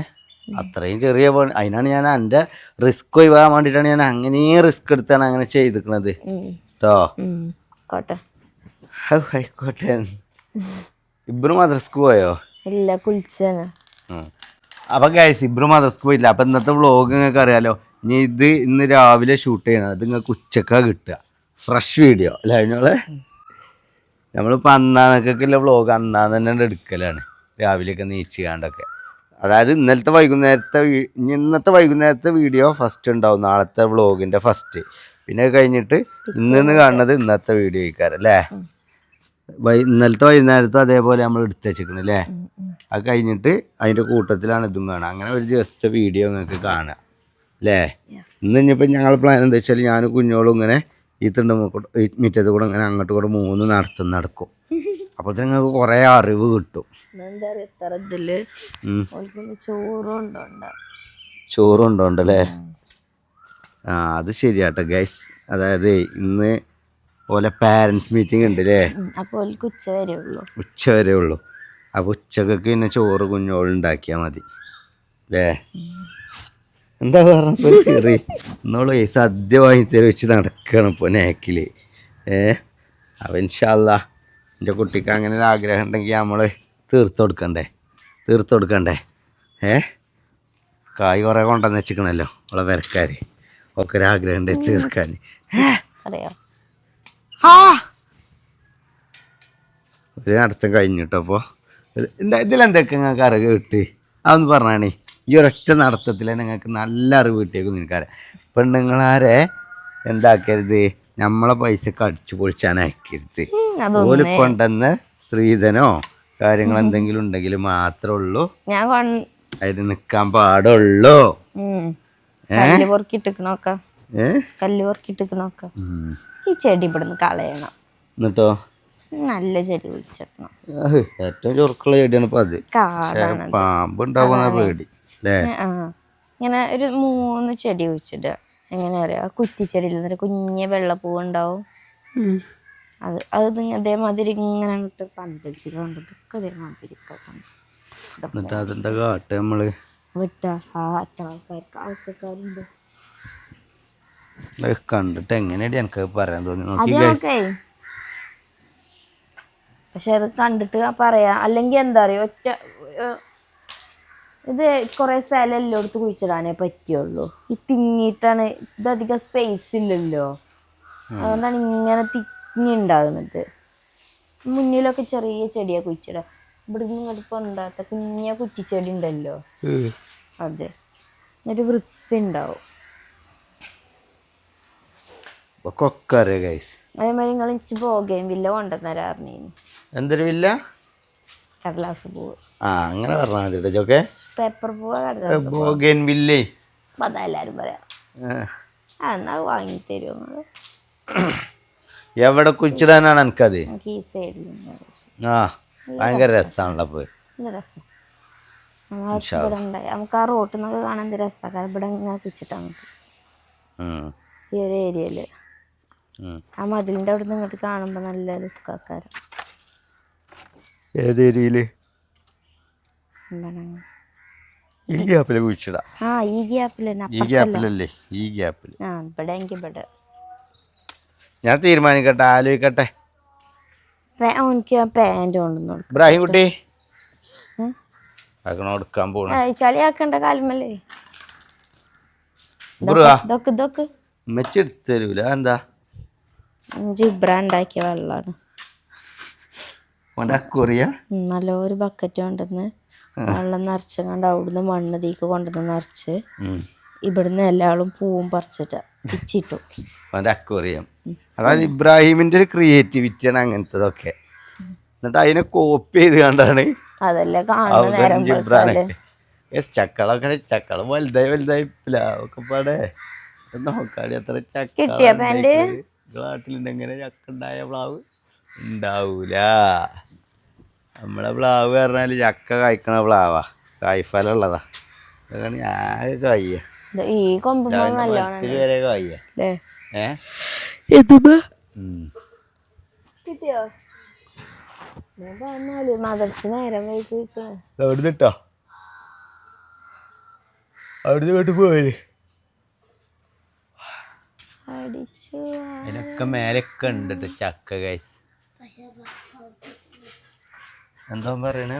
അത്രയും ചെറിയ പണി. അതിനാണ് ഞാൻ എൻ്റെ റിസ്ക് ഒഴിവാക്കാൻ വേണ്ടിയിട്ടാണ് ഞാൻ അങ്ങനെയും റിസ്ക് എടുത്താണ് അങ്ങനെ ചെയ്തിക്കണത് കേട്ടോ. ആയിക്കോട്ടെ. ഇബ്രു മദ്രസ്ക്ക് പോയോ? ഇല്ല, കുളിച്ചാണ്. അപ്പൊ ഗൈസ് ഇബ്രു മദ്രസ്ക്ക് പോയില്ല. അപ്പൊ ഇന്നത്തെ വ്ളോഗ് നിങ്ങൾക്ക് അറിയാലോ. ഇന്ന് രാവിലെ ഷൂട്ട് ചെയ്യണം. അത് നിങ്ങൾക്ക് ഉച്ചക്കാ കിട്ടുക, ഫ്രഷ് വീഡിയോ അല്ലേ? അതിനോളെ നമ്മളിപ്പോൾ അന്നാന്നൊക്കെയുള്ള വ്ളോഗ് അന്നാന്ന് തന്നെ എടുക്കലാണ്, രാവിലെയൊക്കെ നീച്ചാണ്ടൊക്കെ. അതായത് ഇന്നത്തെ വൈകുന്നേരത്തെ വീഡിയോ ഫസ്റ്റ് ഉണ്ടാവും, നാളത്തെ വ്ളോഗിൻ്റെ ഫസ്റ്റ്. പിന്നെ കഴിഞ്ഞിട്ട് ഇന്ന് കാണുന്നത് ഇന്നത്തെ വീഡിയോ ആയിക്കാരം അല്ലേ? ഇന്നലത്തെ വൈകുന്നേരത്തും അതേപോലെ നമ്മൾ എടുത്ത് വെച്ചിരിക്കണം അല്ലേ? അത് കഴിഞ്ഞിട്ട് അതിൻ്റെ കൂട്ടത്തിലാണ് ഇതും കാണുക. അങ്ങനെ ഒരു ദിവസത്തെ വീഡിയോ നിങ്ങൾക്ക് കാണാം അല്ലേ? ഇന്നിപ്പോൾ ഞങ്ങൾ പ്ലാൻ എന്താ വെച്ചാൽ ഞാൻ കുഞ്ഞോളും ഇങ്ങനെ ഈ മുറ്റത്ത് കൂടെ ഇങ്ങനെ അങ്ങോട്ടും കൂടെ നടക്കും. അപ്പോൾ നിങ്ങൾക്ക് കുറേ അറിവ് കിട്ടും. എന്താ പറയാ ഇത്ര ഇതില് ചോറും ഉണ്ടോണ്ടല്ലേ? ആ അത് ശരിയാട്ടോ ഗൈസ്. അതായത് ഇന്ന് പോലെ പാരൻസ് മീറ്റിംഗ് ഉണ്ട് അല്ലേ? അപ്പോൾ ഉച്ച വരെ ഉള്ളൂ. അപ്പോൾ ഉച്ചക്കൊക്കെ പിന്നെ ചോറ് കുഞ്ഞോളുണ്ടാക്കിയാൽ മതി അല്ലേ? എന്താ പറഞ്ഞപ്പോൾ കയറി എന്നോളൂ സദ്യ വാങ്ങിത്തര വെച്ച് നടക്കണം ഇപ്പോൾ നാക്കിൽ. അപ്പോൾ ഇൻഷാ അല്ലാ എൻ്റെ കുട്ടിക്ക് അങ്ങനെ ഒരു ആഗ്രഹം ഉണ്ടെങ്കിൽ നമ്മൾ തീർത്തു കൊടുക്കണ്ടേ? കായ് കുറേ കൊണ്ടുവന്ന് വെച്ചിക്കണല്ലോ അവളെ പെരക്കാർ ഒക്കെ ഒരാഗ്രഹം ഉണ്ട് തീർക്കാൻ. ഒരു നടത്തം കഴിഞ്ഞിട്ടോ. അപ്പോൾ ഇതിലെന്തൊക്കെ നിങ്ങൾക്ക് അറിവ് കിട്ടി അതൊന്ന് പറഞ്ഞാണേ. ഈ ഒരൊറ്റ നടത്തത്തിൽ നിങ്ങൾക്ക് നല്ല അറിവ് കിട്ടിയേക്കും. നിനക്കറിയാം പെണ്ണുങ്ങളാരെ എന്താക്കരുത്, നമ്മളെ പൈസക്ക് അടിച്ചു പൊളിച്ചാൻ അയക്കരുത്. ഓല് കൊണ്ടുവന്ന് സ്ത്രീധനോ കാര്യങ്ങൾ എന്തെങ്കിലും ഉണ്ടെങ്കിൽ മാത്രമേ ഉള്ളൂ അതിന് നിക്കാൻ പാടുള്ളൂ. ഈ ചെടി ഇവിടുന്ന് കളയണം. എന്നിട്ടോ നല്ല ചെടി കുഴിച്ചിടണം. ഏറ്റവും ചൊറുക്കുള്ള ചെടിയാണ് ഇപ്പൊ അത്. പാമ്പ് ഉണ്ടാവുന്ന പേടി അല്ലേ? ഇങ്ങനെ ഒരു 3 ചെടി കുഴിച്ചിടുക. എങ്ങനെ പറയാ, കുറ്റിച്ചെടിയിൽ കുഞ്ഞ വെള്ളപ്പൂവ് ഉണ്ടാവും. അത് അതേമാതിരി ഇങ്ങനെ അങ്ങോട്ട് പന്തലിച്ച് കൊണ്ടതൊക്കെ അതേമാതിരി എന്നിട്ട് അതിന്റെ കാട്ട് നമ്മള് വിട്ടാ അത്ര ആൾക്കാർക്ക് ആവശ്യക്കാരുണ്ട്. കണ്ടിട്ട് എങ്ങനെയാ എനിക്ക് പറയാൻ തോന്നി. പക്ഷെ അത് കണ്ടിട്ട് പറയാ. അല്ലെങ്കിൽ എന്താ പറയാ, ഇത് കുറെ സ്ഥലം എല്ലായിടത്തും കുഴിച്ചിടാനേ പറ്റുള്ളൂ. ഈ തിങ്ങിയിട്ടാണ്, ഇതധികം സ്പേസ് ഇല്ലല്ലോ, അതുകൊണ്ടാണ് ഇങ്ങനെ തിങ്ങിണ്ടാകുന്നത്. മുന്നിലൊക്കെ ചെറിയ ചെടിയാണ് കുഴിച്ചിടുക. ഇവിടെ ഇങ്ങോട്ട് കൊണ്ടാത്ത കുഞ്ഞ കുറ്റിച്ചെടി ഉണ്ടല്ലോ, അതെ, ഒരു വൃത്തി ഉണ്ടാവും. അതേമാതിരി നിങ്ങൾ എനിക്ക് ബോഗെയിൻ വില്ല കൊണ്ടുവന്നരാറിന്. എന്തൊരു വില്ല? കടലാസ് പൂവ്. അങ്ങനെ പറഞ്ഞാൽ മതി ജോക്കെ. പേപ്പർ പൂവ് ബോഗെയിൻ വില്ലേ അതെല്ലാരും പറയാം. എന്നാ വാങ്ങി തരുമോ? എവിടെ കുഴിച്ചിടാനാണ് എനിക്കത്? ഈ സൈഡിൽ ഭയങ്കര രസമാണല്ലോ. അപ്പോൾ നമുക്ക് ആ റോട്ടിൽ നിന്നൊക്കെ കാണാൻ എന്ത് രസമാണ്. ഇവിടെ ഇങ്ങനെ കുഴിച്ചിട്ടാൽ മതി. ഈ ഒരു ഏരിയയില് ആ മതിലിന്റെ അവിടെ നിന്ന് ഇങ്ങോട്ട് കാണുമ്പോ നല്ല ലുക്കാക്കാരം. ഏത് ഏരിയയില്? ഈ ഗ്യാപ്പില് കുഴിച്ചിടാം. ഈ ഗ്യാപ്പിലല്ലേ? ഇവിടെ ഞാൻ തീരുമാനിക്കട്ടെ, ആലോചിക്കട്ടെ. എനിക്ക് പാൻറ് കൊണ്ടുവന്നു ഇബ്രാഹിം കുട്ടി എടുക്കാൻ പോണ ചളിയാക്കണ്ട കാലമല്ലേ. ഇതൊക്കെ മെച്ചെടുത്തരൂല. എന്താ ജിബ്ര ഉണ്ടാക്കിയ വെള്ളാണ്. നല്ലൊരു ബക്കറ്റ് കൊണ്ടുവന്ന് വെള്ളം നിറച്ചുകൊണ്ട് അവിടുന്ന് മണ്ണ് തീക്ക് കൊണ്ടുവന്ന് നിറച്ച് ഇവിടുന്ന് എല്ലാവരും പൂവും പറിച്ചിട്ട് പിച്ചിട്ടു. അക്വേറിയം. അതായത് ഇബ്രാഹിമിന്റെ ഒരു ക്രിയേറ്റിവിറ്റിയാണ് അങ്ങനത്തതൊക്കെ. എന്നിട്ട് അതിനെ കോപ്പി ചെയ്ത് കണ്ടാണ് അതല്ലേ കാണുന്ന. ചക്കളും വലുതായി പ്ലാവൊക്കെ പാടെ നോക്കാടി. അത്ര ചക്ക നാട്ടിലുണ്ടെങ്ങനെ ചക്ക ഉണ്ടായ പ്ലാവ് ഉണ്ടാവൂല. നമ്മളെ പ്ലാവ് പറഞ്ഞാല് ചക്ക കായ്ക്കണ പ്ലാവാ, കായ്ഫലം ഉള്ളതാ. ആകെ കായ്യ ഈ കൊമ്പ് വരെ കായ്യ. കിട്ടിയോ? മദർസ് നേരം അവിടുന്നിട്ടോ അവിടുന്ന് ഇങ്ങോട്ട് പോയി. അതിനൊക്കെ മേലൊക്കെ ഉണ്ട് ചക്ക ഗൈസ്. എന്താ പറയണേ?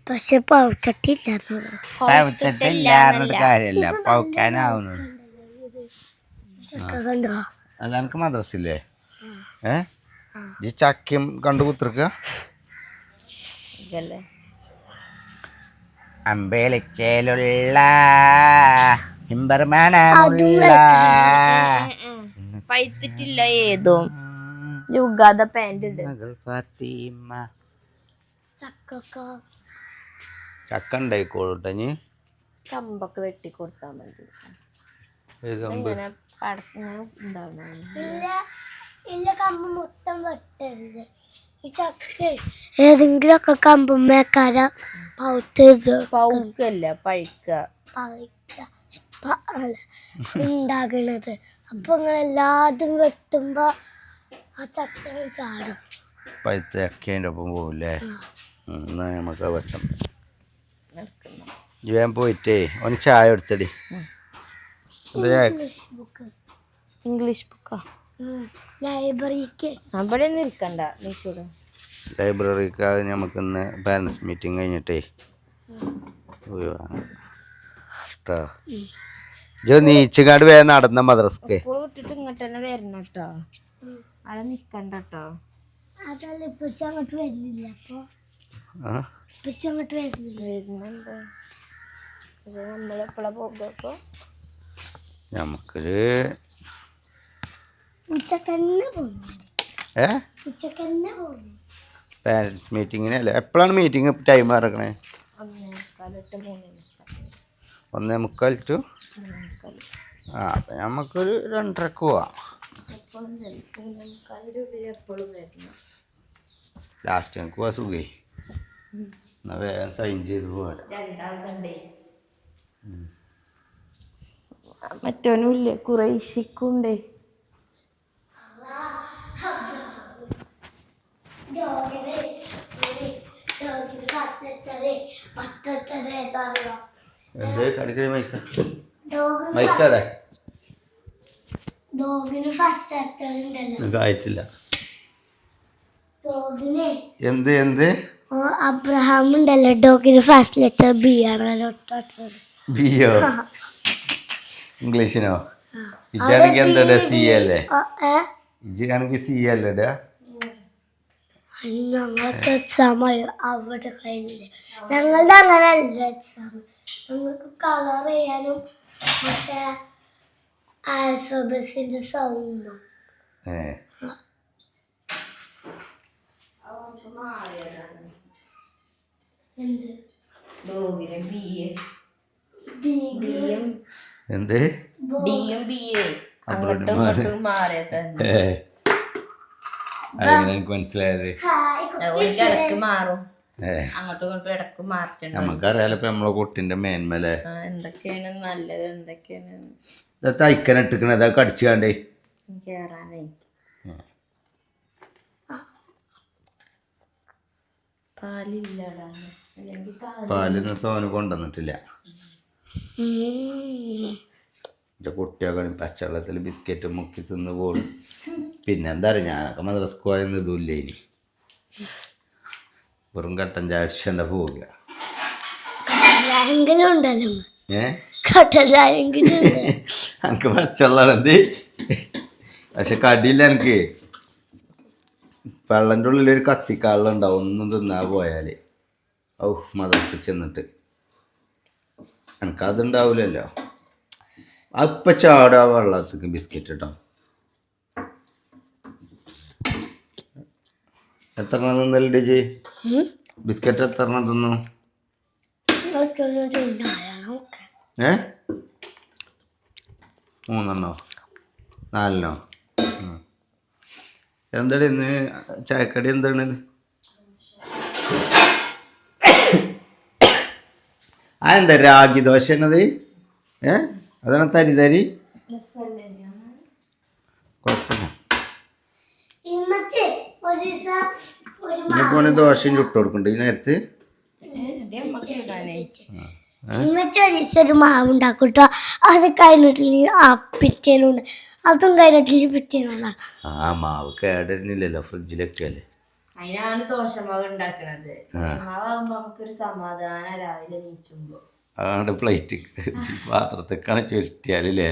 പക്ഷെ പൗത്തിട്ടില്ലാന്നൊരു കാര്യല്ല, പൗക്കാനാവുന്നു. അതെനിക്ക് മദ്രസില്ലേ? ഈ ചക്കയും കണ്ടു കുത്തിർക്ക. അമ്പേലിച്ചേലുള്ള പഴുത്തിട്ടില്ല ഏതും. യുഗാദ പാൻറ് ഉണ്ട്. ചക്ക ഉണ്ടായിക്കോളൂട്ടെ. കമ്പൊക്കെ വെട്ടിക്കൊടുത്താൽ മതി. ഇല്ല കമ്പ് മൊത്തം വെട്ടരുത്. ഈ ചക്ക ഏതെങ്കിലുമൊക്കെ കമ്പുമ്മേക്കാര പൗക്കല്ല പഴുക്ക ഉണ്ടാകണത്. അപ്പൊ നിങ്ങൾ എല്ലാതും വെട്ടുമ്പോ ആ ചക്ക ചാടും. പഴുത്ത ചക്കേൻ്റെ ഒപ്പം പോവില്ലേ? എന്നാ നമുക്ക് വെട്ടം. ഞാൻ പോയിട്ടേ ഒന്ന് ചായ എടുത്തടി. ഇംഗ്ലീഷ് ബുക്കാ ലൈബ്രറിക്ക് അവിടെ ഒന്നും ഇരിക്കണ്ട നീച്ചൂടെ. ലൈബ്രറിക്ക് നമുക്കിന്ന് പാരൻസ് മീറ്റിംഗ് കഴിഞ്ഞിട്ടേ നീച്ചങ്ങാട് വേഗം നടന്ന മദ്രസക്ക് വിട്ടിട്ട് ഇങ്ങോട്ട് തന്നെ വരണം കേട്ടോ. അവിടെ നിക്കണ്ട കേട്ടോ. അതല്ല ഇപ്പൊ അങ്ങോട്ട് വരുന്നില്ല. അപ്പൊ ഇപ്പൊ അങ്ങോട്ട് വരുന്നുണ്ട്. പക്ഷെ നമ്മളെപ്പോഴാ പോകുമ്പോ നമുക്കൊരു ഉച്ചക്കന്നെ പോകുന്നു. പാരൻസ് മീറ്റിങ്ങിനല്ലേ? എപ്പോഴാണ് മീറ്റിംഗ് ടൈം ഇറക്കണേ? 1:45 ടു അപ്പം നമുക്കൊരു 2:30 പോവാം. ലാസ്റ്റ് നമുക്ക് പോവാൻ സുഖേ. എന്നാൽ വേഗം സൈൻ ചെയ്ത് പോവാം. മറ്റോനും ഇല്ലേ കുറേശ്ശിക്കുണ്ടേ. എന്ത് കടിക്കടി മൈക്കടെ ആയിട്ടില്ല. എന്ത് അബ്രഹാം ഉണ്ടല്ലോ, ഡോഗിന് ഫസ്റ്റ് ലെറ്റർ ബി ആണല്ലോ. ബിയോ? ഇംഗ്ലീഷിനോ? ഇജാണെങ്കിൽ എന്താ സി അല്ലേ? ഇജാണെങ്കിൽ സി അല്ലേടാ? ഞങ്ങൾക്ക് എക്സാം അവിടെ കഴിഞ്ഞില്ലേ. ഞങ്ങളുടെ അങ്ങനെ അല്ല എക്സാം. ഞങ്ങൾക്ക് കളർ ചെയ്യാനും മറ്റേ ആൽഫബറ്റ്സിന്റെ സൗണ്ടും. എന്ത് എനിക്ക് മനസ്സിലായത്. നമുക്കറിയാലോ ഇപ്പൊ നമ്മളെ കുട്ടിന്റെ മേന്മല്ലേ എന്തൊക്കെയാണ് നല്ലത് എന്തൊക്കെയാണ്. തയ്ക്കനിട്ടിക്കണ അതൊക്കെ അടിച്ചു കാണ്ടേ കേറാനേ. പാലില്ലടാ. പാലിന്ന് സോന് കൊണ്ടുവന്നിട്ടില്ല. എൻ്റെ കുട്ടിയൊക്കെ പച്ചവെള്ളത്തിൽ ബിസ്ക്കറ്റ് മുക്കി തിന്ന് പോകും. പിന്നെ എന്താ പറയുക, ഞാനൊക്കെ മദ്രസക്ക് പോയെന്ന് ഇതുമില്ല. ഇനി വെറും കട്ടൻ ചായ അടിച്ചെന്താ പോവുക. എനിക്ക് പച്ചവെള്ളം എന്ത്, പക്ഷെ കടിയില്ല. എനിക്ക് വെള്ളൻ്റെ ഉള്ളിലൊരു കത്തിക്കാളും ഉണ്ടാവും ഒന്നും തിന്നാ പോയാൽ. ഔ മദ്രസ ചെന്നിട്ട് എനിക്കതുണ്ടാവില്ലല്ലോ. അപ്പം ചാടാ വെള്ളത്തേക്ക് ബിസ്ക്കറ്റ് ഇട്ടോ. എത്ര തിന്നല്ലേ ജി? ബിസ്ക്കറ്റ് എത്ര തിന്നു? 3 4 എന്താണ് ഇന്ന് ചായക്കടി? എന്താണ് ഇത്? എന്താ രാഗി ദോശ എന്നത്? അതാണ് തരി തരി. കുഴപ്പമില്ല. ഇനിയിപ്പോ ദോശയും ചുട്ട് കൊടുക്കണ്ട ഈ നേരത്ത്. ഒരു മാവുണ്ടാക്കും കേട്ടോ. അത് കഴിഞ്ഞിട്ടില്ല പിറ്റേനുണ്ട്, അതും കഴിഞ്ഞിട്ടില്ല പിറ്റേനുണ്ട. ആ മാവ് കേടരുന്നില്ലല്ലോ, ഫ്രിഡ്ജിലൊക്കെ അല്ലേ. അതിനാണ് ദോശമാവ് ഉണ്ടാക്കണത്. ദോശമാവുമ്പോ നമുക്കൊരു സമാധാനം രാവിലെ നീച്ചുമ്പോ. അതുകൊണ്ട് പ്ലേറ്റ് പാത്രത്തേക്കാണ് ചുരുട്ടിയാലേ.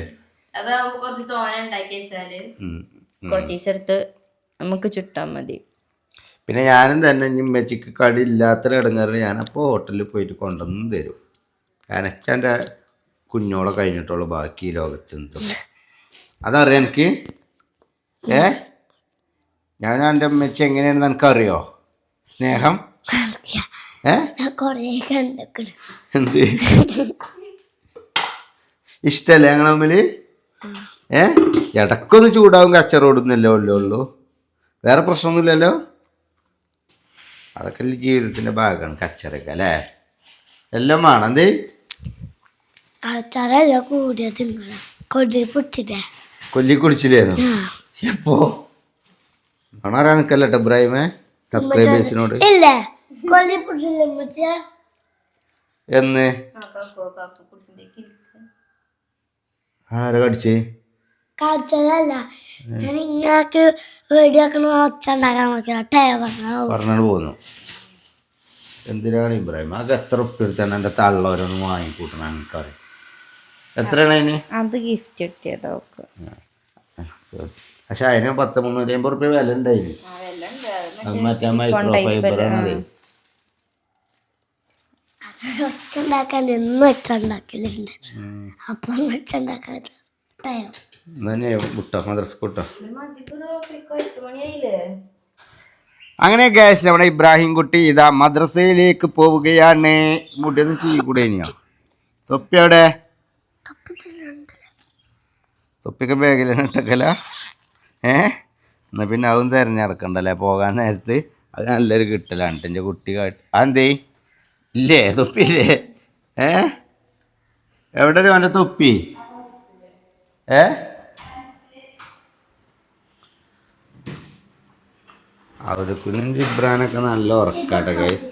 അതാവുമ്പോ കുറച്ച് തോന ഉണ്ടാക്കി വെച്ചാല് കുറച്ച് ദിവസെടുത്ത് നമുക്ക് ചുട്ടാൽ മതി. പിന്നെ ഞാനും തന്നെ ഉമ്മച്ചിക്ക് കടി ഇല്ലാത്തൊരു ഇടങ്ങാറ് ഞാനപ്പോൾ ഹോട്ടലിൽ പോയിട്ട് കൊണ്ടുവന്ന് തരും. എനക്കെൻ്റെ കുഞ്ഞോളെ കഴിഞ്ഞിട്ടുള്ള ബാക്കി ലോകത്തെന്തും അതറിയാം എനിക്ക്. ഞാൻ എൻ്റെ അമ്മച്ചി എങ്ങനെയാണെന്ന് എനിക്കറിയോ സ്നേഹം? എന്ത് ഇഷ്ടല്ലേ ഞങ്ങൾ തമ്മിൽ? ഇടക്കൊന്ന് ചൂടാവും കച്ചറോടുന്നല്ലേ ഉള്ളൂ. വേറെ പ്രശ്നമൊന്നുമില്ലല്ലോ. അതൊക്കെ ജീവിതത്തിൻ്റെ ഭാഗമാണ് കച്ചറയൊക്കെ അല്ലേ. എല്ലാം വേണം എന്തേ. കച്ചറല്ല കൂടിയ തിങ്ങളെ കൊല്ലി പിടിച്ചിട്ടേ. കൊല്ലി കുടിച്ചില്ലായിരുന്നു എപ്പോ? കാണാറാ നിൽക്കല്ലോ ഇബ്രാഹിമേ സബ്സ്ക്രൈബേഴ്സിനോട്. ഇല്ലേ കൊല്ലി പിടിച്ചില്ല എന്ന് ആരാ കടിച്ചേ? കടിച്ചതല്ല, ഞാൻ ഇങ്ങക്ക് വീഡിയോക്കണ ഒച്ച ഉണ്ടാക്കാൻ നോക്കിയാ പറഞ്ഞോണ്ട് പോന്നു. എന്തിനാണ് ഇബ്രാഹിം അത് എത്ര ഉപ്പെടുത്താണ് എൻ്റെ തള്ളവരൊന്ന് വാങ്ങിക്കൂട്ടണം എനിക്കറിയാം. എത്രയാണ് അതിന്? അത് ഗിഫ്റ്റ് കിട്ടിയതൊക്കെ. പക്ഷെ അതിന് 350 റുപ്യ വില ഉണ്ടായിന്. അത് മറ്റേ മൈക്രോ ഫൈബറാണത്. ഒച്ച ഉണ്ടാക്കാൻ എന്നും ഒച്ച ഉണ്ടാക്കലുണ്ട്. അപ്പൊ ഒച്ച ഉണ്ടാക്കാൻ അങ്ങനെ ഗ്യാസ് നമ്മുടെ ഇബ്രാഹിം കുട്ടി ഇതാ മദ്രസയിലേക്ക് പോവുകയാണ്. മുടിയൊന്നും ചെയ്യൂടെ ഇനിയോ? തൊപ്പി അവിടെ? തൊപ്പിയൊക്കെ ബാഗിലാണ് ഇട്ടക്കല. എന്നാ പിന്നെ അതും തിരഞ്ഞെടുക്കണ്ടല്ലേ പോകാൻ നേരത്ത്. അത് നല്ലൊരു കിട്ടലാണ് എൻ്റെ കുട്ടി. അതെന്തേ ഇല്ലേ തൊപ്പിയില്ലേ? എവിടെ അവൻ്റെ തൊപ്പി? അവരക്കുനും ജിബ്രാനൊക്കെ നല്ല ഉറക്കാട്ടെ ഗൈസ്.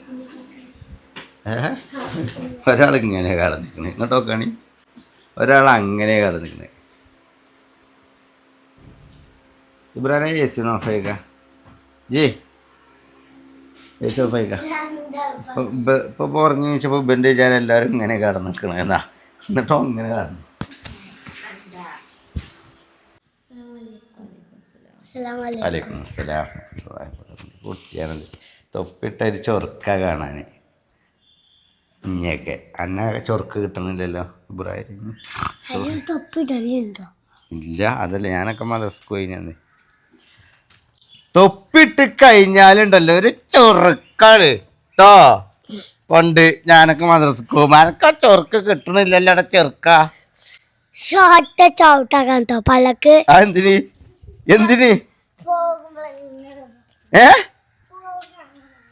ഒരാൾ ഇങ്ങനെ കടന്നിക്കണേ, ഇങ്ങോട്ട് നോക്കാണി. ഒരാൾ അങ്ങനെ കടന്നിക്കണേ. ഇബ്രാനെ എ സി ഓഫ് ആയിക്ക. ജി എ സി ഓഫ് ആയിക്ക. ഇപ്പൊ പറഞ്ഞു ചോദിച്ചപ്പോൾ ഇബൻ്റെ ഞാൻ എല്ലാവരും ഇങ്ങനെ കടന്നിക്കണേ എന്നാ. എന്നിട്ടോ ഇങ്ങനെ കടന്നു. വലൈക്കും അസ്സലാം. കുട്ടിയാണത് തൊപ്പിട്ടൊരു ചൊറുക്ക കാണാൻ. ഇഞ്ഞൊക്കെ അന്ന ചൊറുക്ക് കിട്ടണില്ലല്ലോ ഇബ്രാഹിം. ഇല്ല അതല്ല ഞാനൊക്കെ മദ്രസക്ക് പോയിന്ന്. തൊപ്പിട്ട് കഴിഞ്ഞാലുണ്ടല്ലോ ഒരു ചൊറുക്കാണ് കേട്ടോ. പണ്ട് ഞാനൊക്കെ മദ്രസക്ക് പോകും. അനക്ക് ചൊറുക്ക് കിട്ടണില്ലല്ലോ അവിടെ ചെറുക്ക. പള്ളക്ക് എന്തിന് എന്തിന്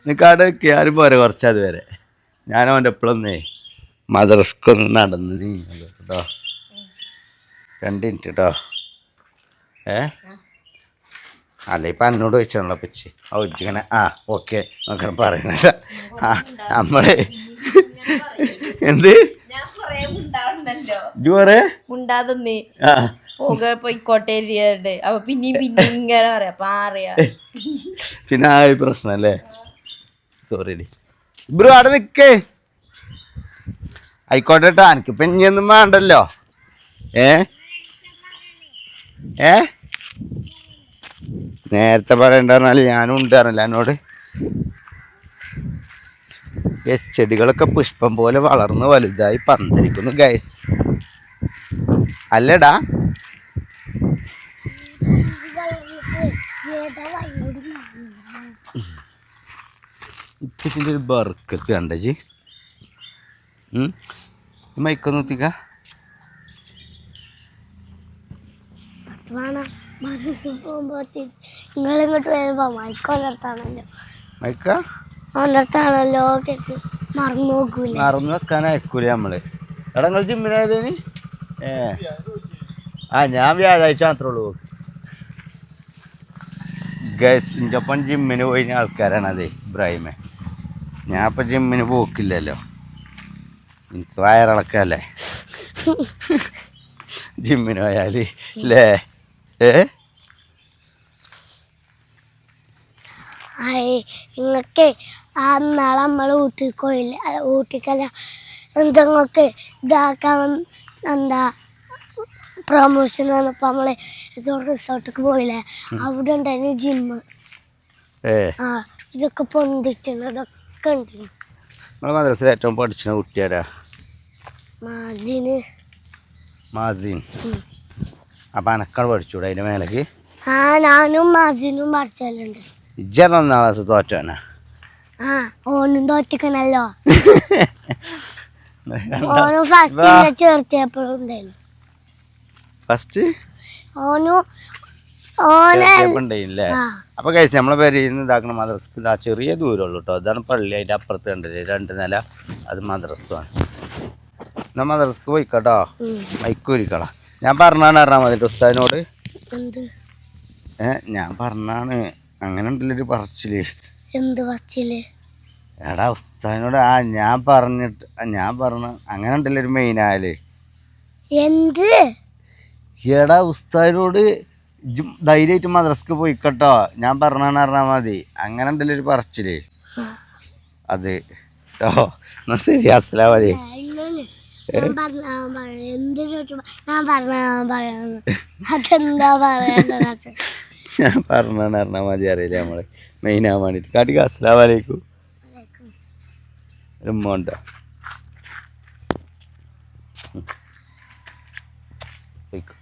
നിക്കാട് ആരും പോരെ കുറച്ചത് വരെ. ഞാൻ അവൻ്റെ എപ്പോഴൊന്നേ മദ്രസക്കൊന്ന് നടന്ന് കേട്ടോ. 2 മിനിറ്റ് കേട്ടോ. അല്ല ഇപ്പം എന്നോട് ചോദിച്ചാണല്ലോ പച്ചി ഇങ്ങനെ ഓക്കെ നോക്കാൻ പറയുന്നത്. നമ്മളെ എന്ത് പോയിക്കോട്ടെ അപ്പൊ പിന്നെയും ഇങ്ങനെ പറയാ. പിന്നെ ആ പ്രശ്നല്ലേ. സോറി ബ്രോ അവിടെ നിക്കേ. ആയിക്കോട്ടെ കേട്ടോ. എനിക്കിപ്പോ ഇനിയൊന്നും വേണ്ടല്ലോ. നേരത്തെ പറയണ്ടെന്നാല് ഞാനും ഉണ്ടായിരുന്നില്ല എന്നോട്. ഗൈസ് ചെടികളൊക്കെ പുഷ്പം പോലെ വളർന്ന് വലുതായി പന്തലിക്കുന്നു ഗൈസ്. അല്ലടാ ഇപ്പത്തിൻ്റെ ഒരു ബർക്കത്ത് കണ്ടേ. മൈക്കൊന്ന് എത്തിക്ക. നിങ്ങളിങ്ങോട്ട് വരുമ്പോ മൈക്കൊന്നർത്താണല്ലോ. മൈക്ക ഒന്നർത്താണല്ലോ മറന്നു നോക്കൂല. മറന്നു വെക്കാനായിരിക്കൂലേ നമ്മള്. എടാ നിങ്ങൾ ജിമ്മിനായതിന്? ഞാൻ വ്യാഴാഴ്ച മാത്രമേ ഉള്ളൂ. ഗൈസ് എൻ്റെ ഒപ്പം ജിമ്മിന് പോയി ആൾക്കാരാണ് അതെ ഇബ്രാഹിമേ. ഞാൻ ഇപ്പം ജിമ്മിന് പോക്കില്ലല്ലോ. എനിക്ക് വയറിളക്കല്ലേ ജിമ്മിന് പോയാൽ അല്ലേ. നിങ്ങൾക്ക് നാളെ നമ്മൾ ഊട്ടിക്ക് പോയില്ലേ? ഊട്ടിക്കല്ല എന്തെങ്ങൾക്ക് ഇതാക്കാൻ എന്താ പ്രൊമോഷൻ വന്നപ്പോൾ നമ്മള് ഏതോ റിസോർട്ടിക്ക് പോയില്ലേ? അവിടെ ഉണ്ടായിരുന്നു ജിമ്മ്. ഇതൊക്കെ പൊന്തിച്ചിട്ടുണ്ട്. അതൊക്കെ ഉണ്ട്. മദ്രസയിൽ ഏറ്റവും പഠിച്ച കുട്ടിയാരാ? മാസിൻ. അപ്പൊ അനക്കാണ് പഠിച്ചൂടെ അതിന്റെ മേലേക്ക്? ഞാനും മാസിനും പഠിച്ചല്ലുണ്ട്. ഇജ്ജൊന്നാം ക്ലാസ് തോറ്റോനാ? ഓനും തോറ്റിക്കണല്ലോ. ഓനും ഫസ്റ്റ് ചേർത്തിയപ്പോഴും ഉണ്ടായിരുന്നു. ഫസ്റ്റ് ഓനുണ്ടായില്ലേ അപ്പൊ കഴിച്ച് നമ്മളെ പേരിൽ നിന്ന് ഇതാക്കണ മദ്രസ്ക്ക് ഇതാ ചെറിയ ദൂരമുള്ളൂ കേട്ടോ. അതാണ് പള്ളി, അതിൻ്റെ അപ്പുറത്ത് കണ്ടില്ലേ 2 നില, അത് മദ്രസ്സാണ്. എന്നാ മദ്രസ്ക്ക് പോയിക്കോട്ടോ, മൈക്കൂരിക്കളാ. ഞാൻ പറഞ്ഞാണ് പറഞ്ഞാൽ മതി ഉസ്താദിനോട്. ഞാൻ പറഞ്ഞാണ് അങ്ങനെ ഉണ്ടല്ലൊരു പറച്ചില്. എന്ത് പറച്ചില്? എടാ ഉസ്താദിനോട് ഞാൻ പറഞ്ഞ അങ്ങനെ ഉണ്ടല്ലോ ഒരു മെയിനായാല്. എന്ത്? എടാ ഉസ്താദിനോട് ധൈര്യമായിട്ട് മദ്രസ്ക്ക് പോയിക്കട്ടോ, ഞാൻ പറഞ്ഞാണ് പറഞ്ഞാൽ മതി. അങ്ങനെ ഉണ്ടല്ലോ ഒരു പറച്ചില്. അത് കേട്ടോ. എന്നാ ശരി, അസ്സലാമു അലൈക്കും. എന്ത് ചോദിച്ചു ഞാൻ അതെന്താ പറയണ്ടത്? ഞാൻ പറഞ്ഞാണ് പറഞ്ഞാൽ മതി അറിയില്ല നമ്മള് മെയിനാകാൻ വേണ്ടിയിട്ട്. കാട്ടിക്ക് അസ്സലാമു അലൈക്കും. ഉമ്മ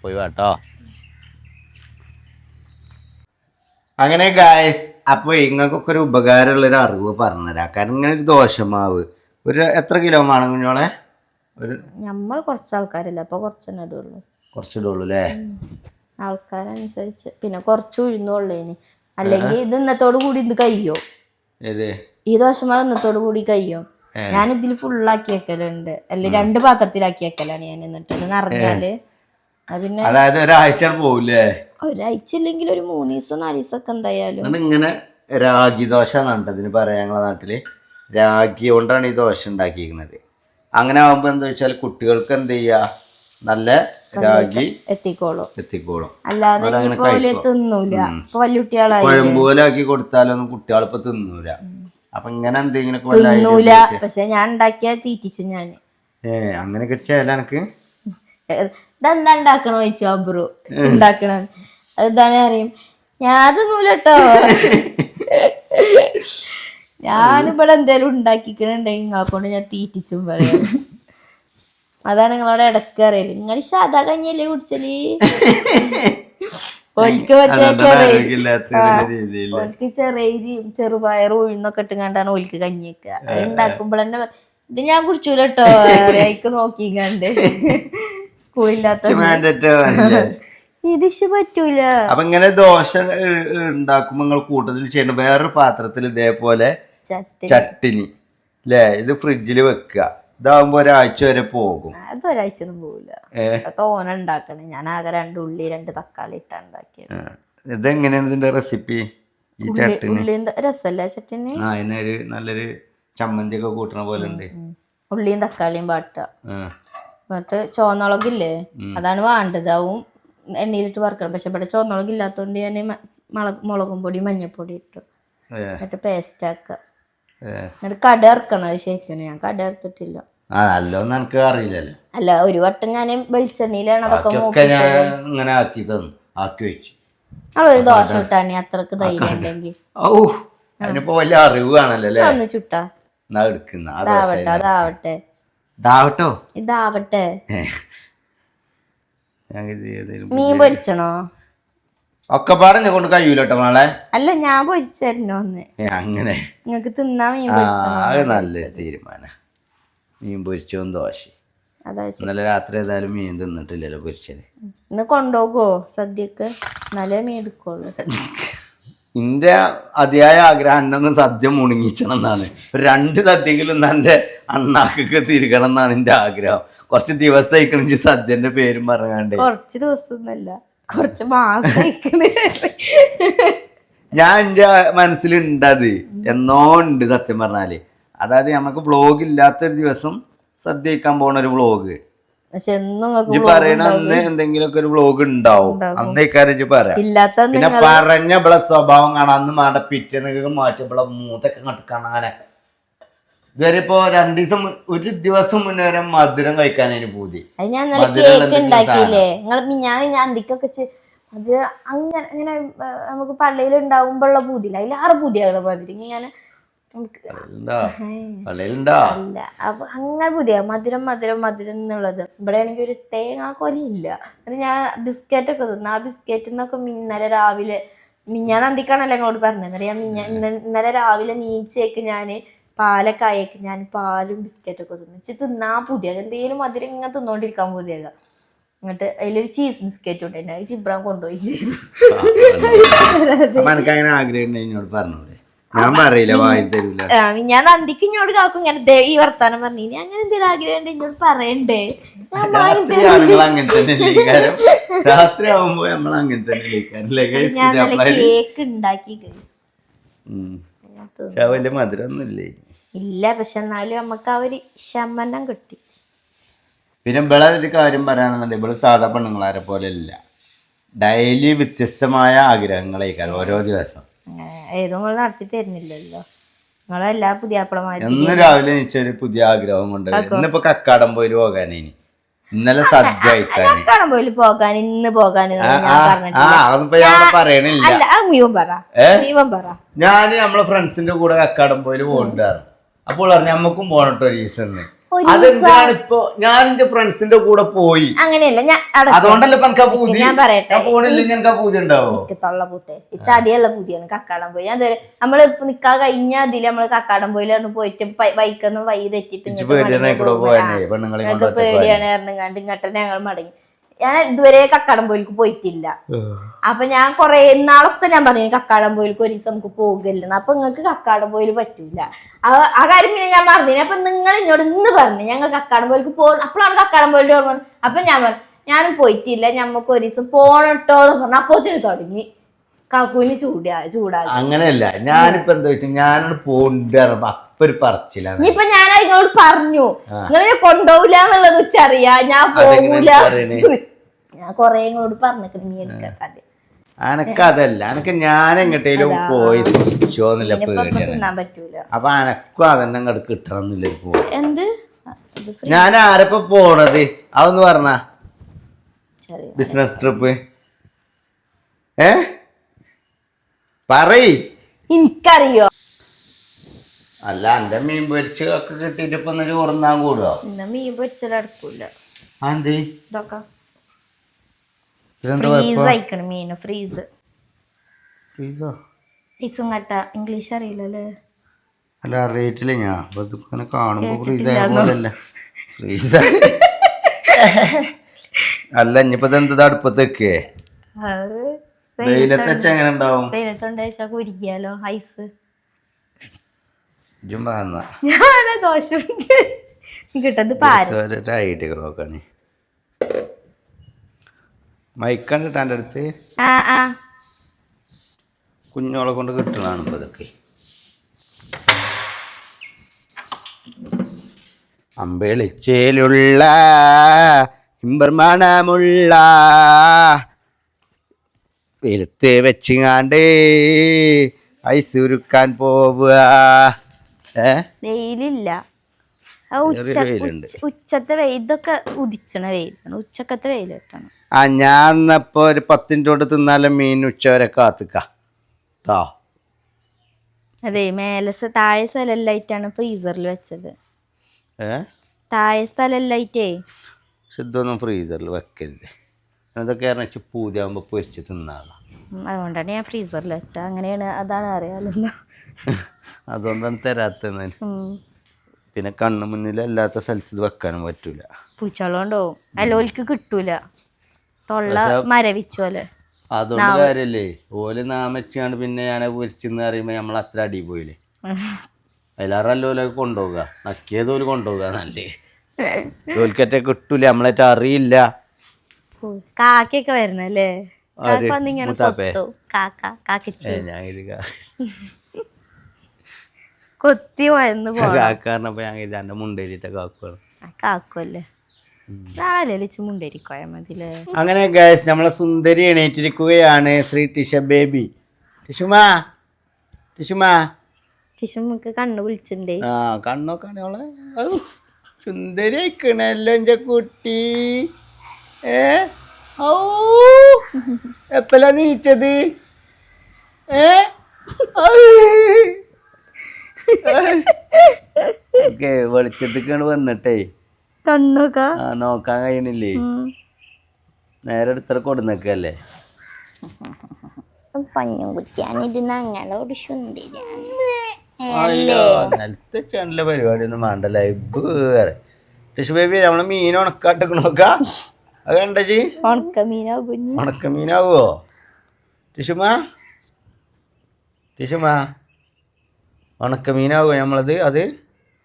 പോയി വാട്ടോ. അങ്ങനെ ഗായ്സ്, അപ്പോൾ ഇങ്ങൾക്കൊക്കെ ഒരു ഉപകാരമുള്ളൊരു അറിവ് പറഞ്ഞുതരാം. കാരണം ഇങ്ങനെ ഒരു ദോശമാവ് എത്ര കിലോ വേണം കുഞ്ഞോളെ? നമ്മൾ കുറച്ച് ആൾക്കാരില്ല, അപ്പൊ കുറച്ചെന്നെ ഇടുള്ളൂ. കുറച്ചിടുള്ളൂ അല്ലേ? ആൾക്കാരനുസരിച്ച്. പിന്നെ കുറച്ച് ഉഴുന്നുള്ളേനി, അല്ലെങ്കിൽ ഇത് ഇന്നത്തോടു കൂടി ഇത് കഴിയോ? ഈ ദോശമാവ് ഇന്നത്തോടു കൂടി കഴിയോ? ഞാൻ ഇതിൽ ഫുള്ളാക്കി വെക്കലുണ്ട്, അല്ലെങ്കിൽ 2 പാത്രത്തിലാക്കി വെക്കലാണ് ഞാൻ. എന്നിട്ട് നിറഞ്ഞാല് അതിന് അതായത് ഒരാഴ്ച പോവില്ലേ? ഒരാഴ്ച ഇല്ലെങ്കിൽ ഒരു 3 ദിവസം 4 ദിവസം ഒക്കെ എന്തായാലും. ഇങ്ങനെ രാഗി ദോശ എന്നാണ് അതിന് പറയാം ഞങ്ങളെ നാട്ടില്. രാഗി കൊണ്ടാണ് ഈ ദോശ ഉണ്ടാക്കിയിരിക്കുന്നത്. അങ്ങനെ ആകുമ്പോ എന്താ വെച്ചാൽ കുട്ടികൾക്ക് എന്ത് ചെയ്യാ, നല്ല രാഗി എത്തിക്കോളും. അല്ലാതെ തിന്നൂല. കുഴമ്പ് പോലെ ആക്കി കൊടുത്താലൊന്നും കുട്ടികളിപ്പോ തിന്നൂല. അപ്പൊ ഇങ്ങനെ എന്തെങ്കിലും തിന്നൂല. പക്ഷെ ഞാൻ ഉണ്ടാക്കിയാ തീറ്റിച്ചു ഞാൻ. അങ്ങനെയൊക്കെ ചെയ്യല എനിക്ക്. ഇതെന്താ ഉണ്ടാക്കണോ ചോദിച്ചു അബ്രു. ഉണ്ടാക്കണ അതാണ് അറിയും. ഞാൻ തിന്നൂലട്ടോ. ഞാനിവിടെ എന്തേലും ഉണ്ടാക്കിക്കണുണ്ടെങ്കിൽ നിങ്ങളെക്കൊണ്ട് ഞാൻ തീറ്റിച്ചും പറയാം. അതാണ് നിങ്ങളോട് ഇടക്ക് അറിയല്. നിങ്ങൾ സാധാ കഞ്ഞിയല്ലേ കുടിച്ചല്? ഓൽക്ക് മറ്റേ ഓൽക്ക് ചെറിയ ചെറുപയറും ഉഴുന്നൊക്കെ ഇട്ടുകൊണ്ടാണ് ഓൽക്ക് കഞ്ഞി വെക്കുക. അത് ഉണ്ടാക്കുമ്പോൾ തന്നെ ഇത് ഞാൻ കുടിച്ചൂലട്ടോ അറിയാക്ക് നോക്കിക്കണ്ട്. സ്കൂളില്ലാത്ത ഇതിഷ് പറ്റൂല. അപ്പൊ ഇങ്ങനെ ദോശ ഉണ്ടാക്കുമ്പോ നിങ്ങൾ കൂട്ടത്തിൽ ചെയ്യണം വേറൊരു പാത്രത്തിൽ ഇതേപോലെ ചട്ടിനി അല്ലേ, ഇത് ഫ്രിഡ്ജിൽ വെക്കുക. ഇതാവുമ്പോ ഒരാഴ്ച വരെ പോകും. അത് ഒരാഴ്ച ഒന്നും പോവില്ല. തോന ഉണ്ടാക്കണേ. ഞാൻ ആകെ 2 ഉള്ളി 2 തക്കാളി ഇട്ടാ ഉണ്ടാക്കിയത്. ഇതെങ്ങനെയാണ് ഇതിന്റെ റെസിപ്പി? ഈ ചട്ടിനി രസല്ലേ ചട്ടിനി? അതിനൊരു നല്ലൊരു ചമ്മന്തി ഒക്കെ കൂട്ടണ പോലെ ഉണ്ട്. ഉള്ളിയും തക്കാളിയും വാട്ടുക. എന്നിട്ട് ചുവന്നുളകില്ലേ, അതാണ് വേണ്ടത്. ആവും എണ്ണയിലിട്ട് വറുക്കണം. പക്ഷെ ഇവിടെ ചുവന്നുളക് ഇല്ലാത്തതുകൊണ്ട് ഞാൻ മുളകും പൊടി മഞ്ഞപ്പൊടി ഇട്ടു. എന്നിട്ട് പേസ്റ്റ് ആക്കുക. എന്നിട്ട് കട ഇറക്കണം. അത് ശരിക്കും ഞാൻ കട ഇറത്തിട്ടില്ല. അറിയില്ലല്ലോ. അല്ല, ഒരു വട്ടം ഞാൻ വെളിച്ചെണ്ണയിലാണ് അതൊക്കെ ഇങ്ങനെ ആക്കി തന്നു, ആക്കി വെച്ച്. അവളൊരു ദോശ ഇട്ടാണി അത്രക്ക് ധൈര്യം ഉണ്ടെങ്കിൽ അതിനിപ്പോ വലിയ അറിവ് കാണല്ലോ. ഒന്ന് ചുട്ടാ അതാവട്ടെ ഇതാവട്ടെ. മീൻ പൊരിച്ചണോ? ഒക്കെ പാടന്നെ കൊണ്ട് കഴിയൂലട്ടോ മോളെ. അല്ല, ഞാൻ പൊരിച്ചോ അങ്ങനെ നിങ്ങക്ക് തിന്നാ മീൻ പൊരിച്ചണോ? അത് നല്ലൊരു തീരുമാനം. മീൻ പൊരിച്ചതും ദോശ. ഇന്നലെ രാത്രി ഏതായാലും മീൻ തിന്നിട്ടില്ലല്ലോ പൊരിച്ചത്. ഇന്ന് കൊണ്ടുപോകോ സദ്യക്ക്? എന്നാലേ മീൻ എടുക്കുള്ളൂ. എന്റെ അതിയായ ആഗ്രഹം എന്നൊന്ന് സദ്യ മുണങ്ങിച്ചണം എന്നാണ്. 2 സദ്യങ്കിലും എന്റെ അണ്ണാക്കൊക്കെ തിരിക്കണം എന്നാണ് എന്റെ ആഗ്രഹം. കുറച്ച് ദിവസം ആയിക്കണെങ്കിൽ സദ്യന്റെ പേരും പറഞ്ഞാണ്ട്. കുറച്ച് ദിവസം ഒന്നല്ല, കുറച്ച് മാസം. ഞാൻ എന്റെ മനസ്സിലുണ്ടത് എന്നോ ഉണ്ട് സത്യം പറഞ്ഞാല്. അതായത് നമുക്ക് വ്ളോഗ് ഇല്ലാത്തൊരു ദിവസം സദ്യ കഴിക്കാൻ പോണ ഒരു വ്ളോഗ്. പറയണ അന്ന് എന്തെങ്കിലുമൊക്കെ ഒരു വ്ളോഗ് ഉണ്ടാവും. അന്നേക്കാരും പറയാം. പിന്നെ പറഞ്ഞ ഇവിടെ സ്വഭാവം കാണാം. അന്ന് മാട പിറ്റേന്നൊക്കെ മാറ്റി ഇവിടെ മൂത്തൊക്കെ കണ്ടിക്കാണ്. അങ്ങനെ ഇതുവരെ ഇപ്പൊ 1 ദിവസം മുന്നേ വരെ മധുരം കഴിക്കാനതിന് പൂതി. ഞാൻ കേക്ക് ഉണ്ടാക്കിയില്ലേ ഞാൻ അന്തിക്കൊക്കെ അത് അങ്ങനെ ഇങ്ങനെ നമുക്ക് പള്ളിയിൽ ഉണ്ടാവുമ്പോഴുള്ള പൂതിയില്ല. അതിലേറെ പൂതിയാണ് മധുരം. ഇങ്ങനെ അല്ല അപ്പൊ അങ്ങനെ പുതിയ മധുരം മധുരം മധുരം എന്നുള്ളത്. ഇവിടെ ആണെങ്കിൽ ഒരു തേങ്ങാക്കൊലില്ല. അത് ഞാൻ ബിസ്ക്കറ്റൊക്കെ തിന്നു. ആ ബിസ്ക്കറ്റിൽ നിന്നൊക്കെ ഇന്നലെ രാവിലെ ഞാൻ അന്തിക്കാണല്ലോ ഞങ്ങളോട് പറഞ്ഞറിയാം. ഇന്നലെ രാവിലെ നീച്ചേക്ക് ഞാൻ പാലൊക്കെ ആയേക്ക് ഞാൻ പാലും ബിസ്ക്കറ്റൊക്കെ തിന്നു. തിന്നാ പുതിയ എന്തെങ്കിലും മധുരം ഇങ്ങനെ തിന്നോണ്ടിരിക്കാൻ പുതിയ. എന്നിട്ട് അതിലൊരു ചീസ് ബിസ്ക്കറ്റ് ഉണ്ടായിരുന്നു അത് ജിബ്രാൻ കൊണ്ടുപോയി ചെയ്തു. അപ്പൊ എനിക്ക് അങ്ങനെ ആഗ്രഹം ഉണ്ട് എന്നോട് പറഞ്ഞൂടെ? ഞാൻ പറയില്ല വാങ്ങി തരൂല. ഞാൻ നന്ദിക്ക് ഇങ്ങോട്ട് കാക്കും ഇങ്ങനെ ഈ വർത്താനം പറഞ്ഞു അങ്ങനെ എന്തെങ്കിലും ആഗ്രഹം ഉണ്ട് ഇങ്ങോട്ട് പറയണ്ടേ. ആണുങ്ങൾ അങ്ങനെ തന്നെ രാത്രി ആവുമ്പോ നമ്മൾ അങ്ങനെ തന്നെ ഞാൻ നല്ല കേക്ക് ഉണ്ടാക്കി വലിയ മധുരമൊന്നും ഇല്ലേ? ഇല്ല, പക്ഷെ എന്നാലും നമുക്ക് ആ ഒരു ശമനം കിട്ടി. പിന്നെ ഇവിടെ ഒരു കാര്യം പറയാണെന്നുണ്ടെങ്കിൽ ഇവിടെ സാധാ പെണ്ണുങ്ങളാരെ പോലെ അല്ല, ഡെയിലി വ്യത്യസ്തമായ ആഗ്രഹങ്ങളേക്കാരം ഓരോ ദിവസം. ഏതോ നിങ്ങൾ നടത്തി തരുന്നില്ലല്ലോ, നിങ്ങളെല്ലാ പുതിയാപ്പിളമാരും. ഇന്ന് രാവിലെ എനിച്ചൊരു പുതിയ ആഗ്രഹം കൊണ്ട് ഇന്നിപ്പോ കക്കാടംപോയിൽ പോകാനേ, ഇന്നലെ സദ്യ കഴിക്കാൻ കക്കാടംപോയിൽ പോകാൻ ഇന്ന് പോകാൻ പറയണില്ല. ഞാന് നമ്മളെ ഫ്രണ്ട്സിന്റെ കൂടെ കക്കാടംപോയിൽ പോകണ്ടായിരുന്നു. അപ്പോൾ പറഞ്ഞു നമ്മക്കും പോകണട്ടോ ഒരു ദിവസം. അതെന്താണ് ഇപ്പൊ ഞാൻ എന്റെ ഫ്രണ്ട്സിന്റെ കൂടെ പോയി, അങ്ങനെയല്ല അതുകൊണ്ടല്ലേ ഞാൻ പറയട്ടെ പോണില്ലെങ്കിൽ എനിക്ക് പൂതി ഉണ്ടാവോ? തൊള്ള പൂട്ടെ ചതിയുള്ള പൂതിയാണ് കക്കാടം പോയി. ഞാൻ നമ്മള് നിക്കാ കഴിഞ്ഞ അതില് നമ്മള് കക്കാടം പോയിലാണ് പോയിട്ട് ബൈക്കൊന്നും വൈ തെറ്റിട്ട് പേടിയാണ് ഇറങ്ങാണ്ട് ഇങ്ങോട്ട് ഞങ്ങൾ മടങ്ങി. ഞാൻ ഇതുവരെ കക്കാടം പോയിലേക്ക് പോയിട്ടില്ല. അപ്പൊ ഞാൻ കൊറേ നാളൊക്കെ ഞാൻ പറഞ്ഞു കക്കാടം പോയിലേക്ക് ഒരു ദിവസം നമുക്ക് പോകില്ലെന്ന്. അപ്പൊ നിങ്ങൾക്ക് കക്കാടം പോയിൽ പറ്റൂല ആ കാര്യം പിന്നെ ഞാൻ പറഞ്ഞു. അപ്പൊ നിങ്ങൾ എന്നോട് ഇന്ന് പറഞ്ഞു ഞങ്ങൾ കക്കാടം പോയിലേക്ക് പോകണം. അപ്പോഴാണ് കക്കാടം പോയിന്റെ ഓർമ്മ. അപ്പൊ ഞാൻ പറഞ്ഞു ഞാനും പോയിട്ടില്ല, ഞമ്മക്ക് ഒരു ദിവസം പോണട്ടോ എന്ന് പറഞ്ഞു. അപ്പോത്തിന് തുടങ്ങി കാക്കൂന് ചൂടായി. അങ്ങനെയല്ല, ഞാനിപ്പോ എന്താ വെച്ചാൽ ഞാനോട് പോകണ്ട അപ്പൊ ഒരു പറച്ചിലാണ്. ഇനിയിപ്പൊ ഞാൻ അതിനോട് പറഞ്ഞു നിങ്ങളെ കൊണ്ടുപോകില്ല എന്നുള്ളത് ഉച്ചറിയാ, ഞാൻ പോകൂല. ഞാൻ കൊറേ ഇങ്ങോട്ട് പറഞ്ഞിട്ട് നീ എടുക്കാതെ. അനക്കതല്ല, അനക്ക് ഞാൻ എങ്ങോട്ടേലും പോയി തിരിച്ചോന്നില്ല പേടിയാണ്. പറ്റൂല. അപ്പൊ അനക്കും അതന്നെ അങ്ങോട്ട് കിട്ടണം എന്നില്ല. എന്ത് ഞാൻ ആരപ്പോ പോണത് അതൊന്ന് പറഞ്ഞ ബിസിനസ് ട്രിപ്പ് പറയ്. എനിക്കറിയോ? അല്ല എന്റെ മീൻ പൊരിച്ച് ഒക്കെ കിട്ടിട്ട് ഇപ്പൊ ചോറുന്നാൻ കൂടുവോ? മീൻ പൊരിച്ചെടുക്കൂല. മീന് ഫ്രീസും കട്ട ഇംഗ്ലീഷ് അറിയില്ലല്ലേ? അല്ല അറിയിട്ടില്ല. ഞാൻ ഇങ്ങനെ കാണുമ്പോ ഫ്രീസ് ഫ്രീസ് അല്ല ഇനിയിപ്പോ എന്താ അടുപ്പത്തൊക്കെ വെയിലത്ത് വെച്ച എങ്ങനെ ഉണ്ടാവും? വെയിലത്തുണ്ടാ കുരിക്കാലോ ഐസ്. ദോശ കിട്ടത് ഐഡിയകളൊക്കെയാണ്. മൈക്കണ്ടിട്ട് എൻ്റെ അടുത്ത് കുഞ്ഞോളെ കൊണ്ട് കിട്ടണതാണ് ഇപ്പൊ ഇതൊക്കെ. അമ്പെളിച്ചേലുള്ള ഇമ്പർമണമുള്ള വെളുത്ത് വെച്ചിങ്ങാണ്ട് ഐസ് ഉരുക്കാൻ പോവുക. വെയിലില്ല, ഉച്ചത്തെ വെയിൽ. ഇതൊക്കെ ഉദിച്ചണ വെയിലാണ്, ഉച്ചക്കത്തെ വെയിൽ കിട്ടണം. ഞാൻ എന്നപ്പോ ഒരു 10 മിനിറ്റ് തിന്നാലും മീൻ ഉച്ചവരെ കാത്തിക്കാ. അതെ, മേലെ താഴെ സ്ഥലല്ലായിട്ടാണ് ഫ്രീസറിൽ വെച്ചത്. താഴെ സ്ഥലല്ലായിട്ടേ ഇതൊന്നും ഫ്രീസറിൽ വെക്കരുത്. അതൊക്കെ പൂതിയാകുമ്പോ പൊരിച്ച് തിന്നാളാം. അതുകൊണ്ടാണ് ഞാൻ ഫ്രീസറിൽ വെച്ചത്. അങ്ങനെയാണ്, അതാണ് അറിയാലോ. അതുകൊണ്ടാണ് തരാത്തത്. പിന്നെ കണ്ണു മുന്നിൽ അല്ലാത്ത സ്ഥലത്ത് വെക്കാനും പറ്റൂല. പൂച്ചകളുണ്ടാവും, അല്ലോൽക്ക് കിട്ടൂല. തൊള്ള മരവിച്ചോലെ. അതുകൊണ്ട് കാര്യല്ലേ ഓല് നാമച്ചാണ്ട് പിന്നെ ഞാൻ പൊരിച്ചെന്ന് പറയുമ്പോ നമ്മൾ അത്ര അടി പോയില്ലേ. അതിലാറല്ലോലൊക്കെ കൊണ്ടുപോകുക, നക്കിയതോല് കൊണ്ടുപോകുക. നല്ലേ ഓൽക്കറ്റ കിട്ടൂല, നമ്മളേറ്റ അറിയില്ല. കാക്കയൊക്കെ വരണല്ലേ? കൊത്തി വന്ന് കാക്കാറിനപ്പോ ഞാൻ എന്റെ മുണ്ടേരിത്തെ കാക്കുകൾ കാക്കുമല്ലേ? നാളെ മുണ്ടേരിക്കോയ മതില്ലേ. അങ്ങനെ ഗൈസ് നമ്മളെ സുന്ദരി എണീറ്റിരിക്കുകയാണ്. ശ്രീ ടിഷ ബേബി. ടിഷുമ്മക്ക് കണ്ണു വിളിച്ചിട്ടുണ്ടേ. കണ്ണൊക്കെ അവളെ സുന്ദരി ആയിക്കണല്ലോ എന്റെ കുട്ടി. എപ്പലാ നീച്ചത്? വെളിച്ചത്തേക്കാണ് വന്നിട്ടേ കണ്ണൊക്കെ നോക്കാൻ കഴിയണില്ലേ. നേരെ എടുത്ത കൊടുന്നൊക്കെയല്ലേ. നിലത്തെ ചാനലിലെ പരിപാടി ഒന്നും വേണ്ട. ലൈവ് ടിഷു ബേബി നമ്മളെ മീൻ ഉണക്കാട്ടൊക്കെ നോക്കാം. അത് കണ്ടേ ഉണക്കമീനോ കുഞ്ഞു ഉണക്കമീനാവോ ടിഷുമാ ഉണക്കമീനാവോ നമ്മളത് അത്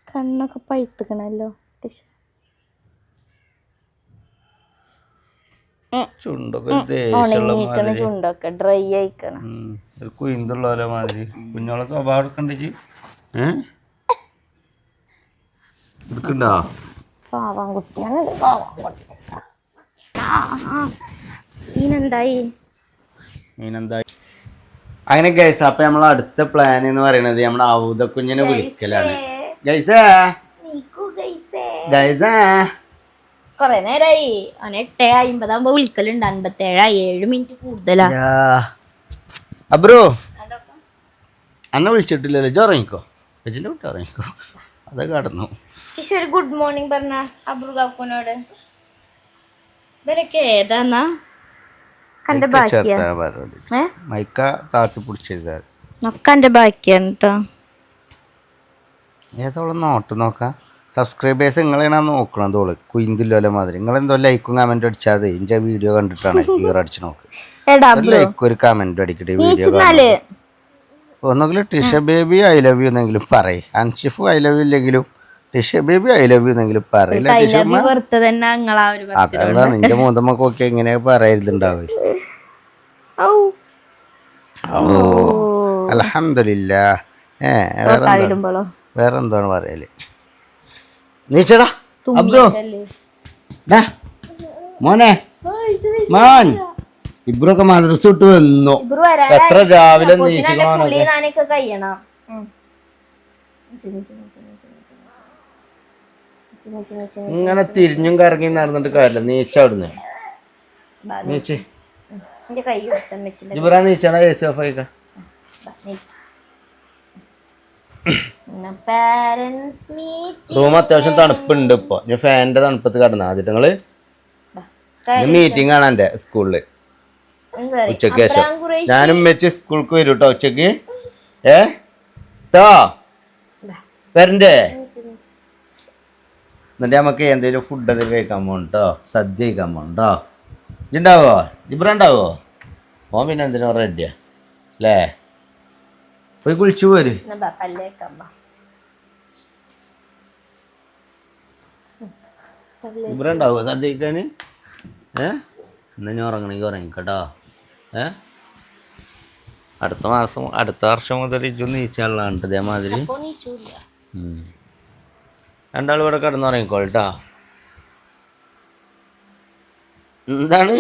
കണ്ണൊക്കെ പഴുത്തുക്കണല്ലോ ചുണ്ടൊക്കെ ഒരു ദേഷ്യമുള്ള മാതിരി ചുണ്ടൊക്കെ ഡ്രൈ ആയിക്കണം ഒരു കുയിന്തുള്ള പോലെ മാതിരി കുഞ്ഞോളെ സ്വഭാവം എടുക്കണ്ടേ എടുക്കണ്ടോ പാവാൻ കുട്ടിയാണ് മീനെന്തായി അങ്ങനെ ഗൈസ് അപ്പൊ നമ്മളെ അടുത്ത പ്ലാൻ എന്ന് പറയുന്നത് നമ്മുടെ ഔദ കുഞ്ഞിനെ വിളിക്കലാണ് കൊറേ നേരായി അവനെ 8:50 വിളിക്കലുണ്ട് 57 7 മിനിറ്റ് കൂടുതലാ അബ്രോ അന്നെ വിളിച്ചിട്ടില്ലല്ലോ ഇറങ്ങിക്കോ അജിന്റെ വിട്ട് ഇറങ്ങിക്കോ അതൊക്കെ കടന്നു കിഷോർ ഗുഡ് മോർണിംഗ് പറഞ്ഞ അബ്രു കാക്കുനോട് ഇവരൊക്കെ ഏതാന്നാ കണ്ട ബാക്കിയാ മൈക്ക താത്തി പിടിച്ചെഴുതാ ഒക്കെ എന്റെ ബാക്കിയാണ് കേട്ടോ ഏതോളം നോട്ട് നോക്കാം സബ്സ്ക്രൈബേഴ്സ് നിങ്ങളെയാണ് നോക്കണം തോള് കുയിന്തില്ലോ മാതിരി നിങ്ങളെന്തോ ലൈക്കും കമന്റും അടിച്ചാതെ എന്റെ വീഡിയോ കണ്ടിട്ടാണ് അടിച്ച് നോക്ക് ലൈക്ക് ഒരു കമന്റും അടിക്കട്ടെ വീഡിയോ ഒന്നെങ്കിലും Tisha baby I love you എന്നെങ്കിലും പറയും അൻഷിഫ് ഐ ലവ് യു ഇല്ലെങ്കിലും Tisha baby I love you എന്നെങ്കിലും പറയില്ല അതാണ് എന്റെ മൂന്നമ്മക്കൊക്കെ എങ്ങനെ പറയരുതുണ്ടാവേ അൽഹംദുലില്ലാ വേറെന്താണ് പറയല് നീച്ചടാ അബ്ദു മോനെ മോൻ ഇബ്രൊക്കെ മദ്രസ വിട്ട് വന്നു എത്ര രാവിലെ ഇങ്ങനെ തിരിഞ്ഞും കറങ്ങി നടന്നിട്ട് കാര്യമില്ല നീച്ച അവിടുന്ന് നീച്ച് ഇബ്രാ നീച്ചാടാ എ സി ഓഫ് ആയിക്ക റൂം അത്യാവശ്യം തണുപ്പുണ്ട് ഇപ്പൊ ഞാൻ ഫാനിന്റെ തണുപ്പത്ത് കിടന്ന ആദ്യത്തെ നിങ്ങള് മീറ്റിംഗ് ആണ് എന്റെ സ്കൂളില് ഉച്ചക്ക് ശേഷം ഞാനും വെച്ച് സ്കൂൾക്ക് വരും കേട്ടോ ഉച്ചക്ക് വരണ്ടേ എന്നിട്ട് നമുക്ക് എന്തെങ്കിലും ഫുഡ് എന്തെങ്കിലും കഴിക്കാൻ പോകണം കേട്ടോ സദ്യ കഴിക്കാൻ പോകണം കേട്ടോ ഇജുണ്ടാവോ ഇബ്രാ ഉണ്ടാവോ ഓൻ പിന്നെ എന്തിനാ റെഡിയാ അല്ലേ പോയി കുളിച്ചു പോര് ഇബ്രാ ഉണ്ടാവോ സദ്യ കഴിക്കാന് എന്നാ ഞാൻ ഉറങ്ങണമെങ്കിൽ ഉറങ്ങിക്കട്ടോ അടുത്ത വർഷം മുതൽ ഇജൊന്ന് നീച്ചാനുള്ളതാണ് ഇതേമാതിരി രണ്ടാളും ഇവിടെ കിടന്നുറങ്ങിക്കോളട്ടോ എന്താണ്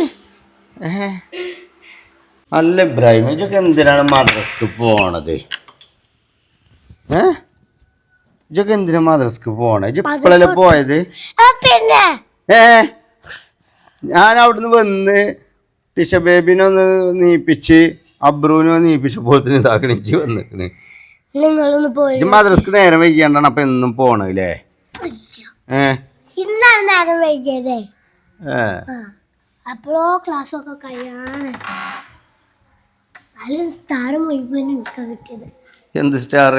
അല്ല ഇബ്രാഹിം ഇജൊക്കെ എന്തിനാണ് മദ്രസക്ക് പോണത് ഇജൊക്കെ എന്തിനാ മദ്രസക്ക് പോണേ ഇജ് ഇപ്പോഴല്ലേ പോയത് ഞാൻ അവിടുന്ന് വന്ന് ടിഷ ബേബിനെ ഒന്ന് നീപ്പിച്ച് അബ്രുവിനെ നീപ്പിച്ചപ്പോൾ ഇതാക്കണിച്ച് വന്നിക്കണ് മദ്രസക്ക് നേരം വൈകിയാണ്ടാണ് അപ്പൊ എന്നും പോണല്ലേ ഇന്നാണ് നേരം വൈകിയതേ അപ്പോഴോ ക്ലാസ് ഒക്കെ കഴിയാണ് നല്ലൊരു സ്റ്റാർ മുഴുവൻ എനിക്ക് കിട്ടിയത് എന്ത് സ്റ്റാർ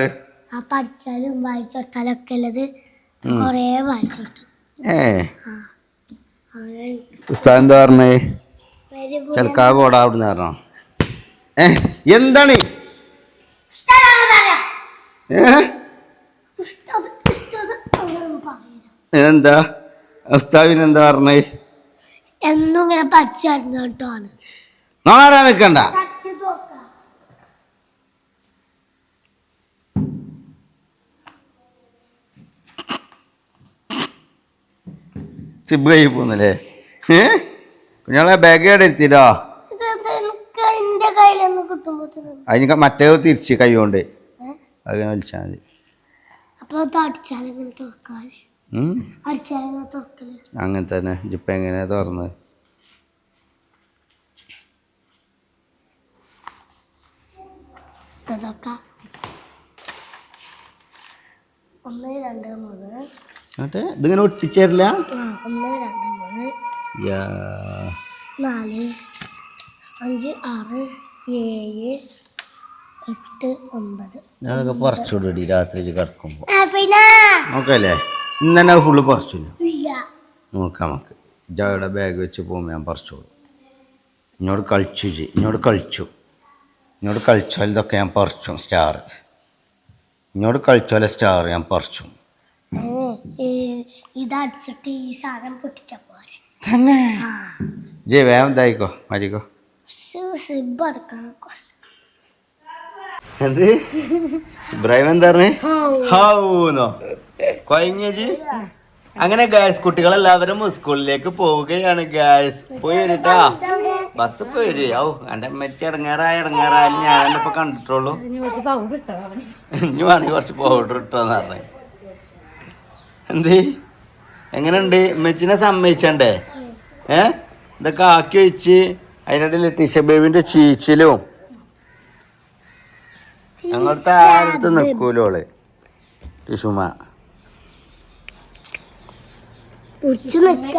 ആ പഠിച്ചാലും വായിച്ചെടുത്താലും ഒക്കെ ഉള്ളത് കൊറേ വായിച്ചെടുത്തു ഉസ്താദ് എന്താ പറഞ്ഞേ ചെലക്കാ കോട അവിടുന്ന് പറഞ്ഞോ എന്താണ് എന്താ ഉസ്താദിന് എന്താ പറഞ്ഞേ എന്നും ഇങ്ങനെ പഠിച്ചായിരുന്നു നോണാരാ നിക്കണ്ട സിബ് കൈ പോന്നല്ലേ കുഞ്ഞാളെ ബാഗ് എവിടെ എത്തിട്ടോ അതിന് മറ്റേ തിരിച്ച് കൈ കൊണ്ട് അങ്ങനെ വലിച്ചാൽ മതി അങ്ങനെ തന്നെ ഇപ്പൊ എങ്ങനെയാ തുറന്നത് ഇതിങ്ങനെ ഒട്ടിച്ചേരില്ല 1 2 3 4 5 6 7 8 9 ഞാനൊക്കെ പറിച്ചോടി രാത്രി കിടക്കുമ്പോ നോക്കല്ലേ ഇന്നെ ഫുള്ള് പറിച്ചു നോക്കാം നമുക്ക് ജയുടെ ബാഗ് വെച്ച് പോകുമ്പോൾ ഞാൻ പറിച്ചോളൂ. എന്നോട് കളിച്ചാൽ ഇതൊക്കെ ഞാൻ പറിച്ചു. സ്റ്റാർ എന്നോട് കളിച്ചാലെ സ്റ്റാർ ഞാൻ പറിച്ചു. ഇതടിച്ചിട്ട് ഈ സാധനം പൊട്ടിച്ച പോലെ തന്നെ ജയ് വേഗം ഇതായിക്കോ മരിക്കോ. സിബ് എടുക്കണം കുറച്ച്. എന്ത് ഇബ്രാഹിം എന്താ പറഞ്ഞേ? ഹൗന്നോ കൊയങ്ങി. അങ്ങനെ ഗായ്സ് കുട്ടികളെല്ലാവരും സ്കൂളിലേക്ക് പോവുകയാണ് ഗായ്സ്. പോയി വരിട്ടാ, ബസ് പോയി വരും. ഔ എൻ്റെ അമ്മച്ചി ഇടങ്ങാറായാലും ഞാനെന്നെ ഇപ്പൊ കണ്ടിട്ടുള്ളൂ. ഇനി വേണമെങ്കിൽ കുറച്ച് പൗഡർ ഇട്ടോന്ന് പറഞ്ഞേ. എന്ത് എങ്ങനെയുണ്ട്? അമ്മച്ചിനെ സമ്മതിച്ചണ്ടേ? ഇതൊക്കെ ആക്കി വെച്ച് അതിനിടയിൽ ടിഷ ബേബിന്റെ ചീച്ചിലും ഞങ്ങളുടെ ആരടുത്ത് നിൽക്കൂലോള് ടിഷുമ. ഇങ്ങനെയല്ല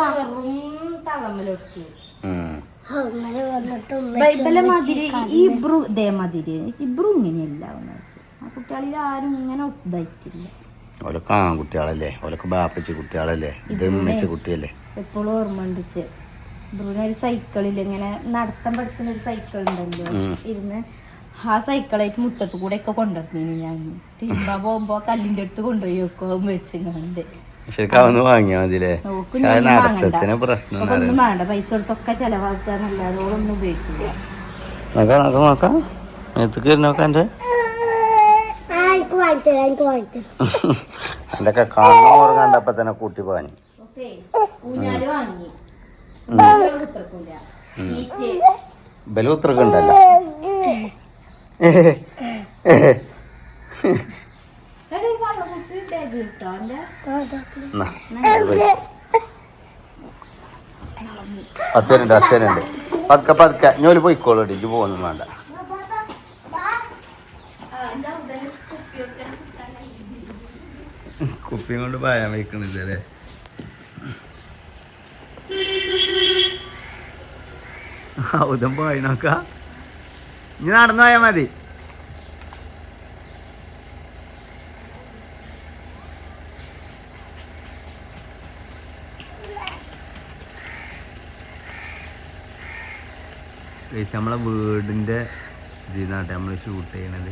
ആ കുട്ടികളിൽ ആരും ഇങ്ങനെ ഇതായിട്ടില്ല. ഓലൊക്കെ ആൺകുട്ടികളല്ലേ, ഓലൊക്കെ ബാപ്പച്ചി കുട്ടികളല്ലേ, ഇത് ഉമ്മച്ച കുട്ടിയല്ലേ. എപ്പോഴും ഓർമ്മ ഉണ്ടിച്ച് ബ്രൂനൊരു സൈക്കിളിൽ ഇങ്ങനെ നടത്താൻ പഠിച്ചൊരു സൈക്കിൾ ഉണ്ടല്ലോ ഇരുന്ന്, ആ സൈക്കിളായിട്ട് മുറ്റത്ത് കൂടെ ഒക്കെ കൊണ്ടുവരുന്നേന് ഞാൻ. തിരുമ്പാൻ പോകുമ്പോ കല്ലിന്റെ അടുത്ത് കൊണ്ടുപോയി വെക്കും വെച്ചുകൊണ്ട്. ശരിക്കും വാങ്ങിയാ മതില്ലേ? നടത്തത്തിന് പ്രശ്നം ഒന്നും വേണ്ട, പൈസ കൊടുത്തൊക്കെ ചെലവാക്കുക എന്നല്ലാതെ ഒന്നും ഉപയോഗിക്കില്ല. നോക്കാം നോക്കാൻ്റെ എന്തൊക്കെ കാണുന്ന കണ്ടപ്പോ തന്നെ കൂട്ടി പോഞ്ഞു. ബലൂത്രക്ക് ഉണ്ടല്ലോ. അച്ഛനുണ്ട് പതുക്കെ ഞോല് പോയിക്കോളൂ. ഇജ്ജ് പോകുന്നു വേണ്ട. കുപ്പിയും കൊണ്ട് പായാൻ വയ്ക്കണില്ലേ? ഔതം പോയി നോക്ക. ഇനി നടന്നു പോയാൽ മതി. നമ്മളെ വീടിൻ്റെ ഇതിനാട്ടെ നമ്മൾ ഷൂട്ട് ചെയ്യണത്.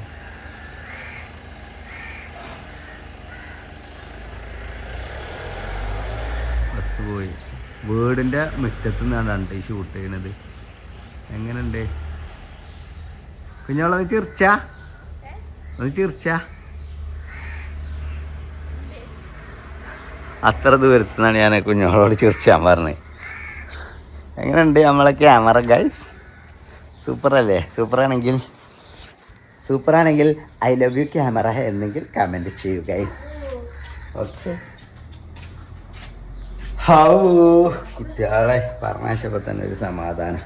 ബസ് പോയി. വീടിൻ്റെ മുറ്റത്ത് നിന്നാണ് ഈ ഷൂട്ട് ചെയ്യണത്. എങ്ങനെയുണ്ട് കുഞ്ഞോളൊന്ന് ചിരിച്ച അത്ര ദൂരത്തു നിന്നാണ് ഞാൻ കുഞ്ഞോളോട് ചിരിച്ചാൻ പറഞ്ഞത്. എങ്ങനെയുണ്ട് നമ്മളെ ക്യാമറ ഗൈസ്? സൂപ്പറല്ലേ? സൂപ്പറാണെങ്കിൽ ഐ ലവ് യു ക്യാമറ എന്നെങ്കിൽ കമൻറ്റ് ചെയ്യൂ ഗൈസ്. ഓക്കെ. കുട്ടികളെ പറഞ്ഞപ്പോൾ തന്നെ ഒരു സമാധാനം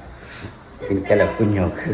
എനിക്കല്ല കുഞ്ഞോക്ക്.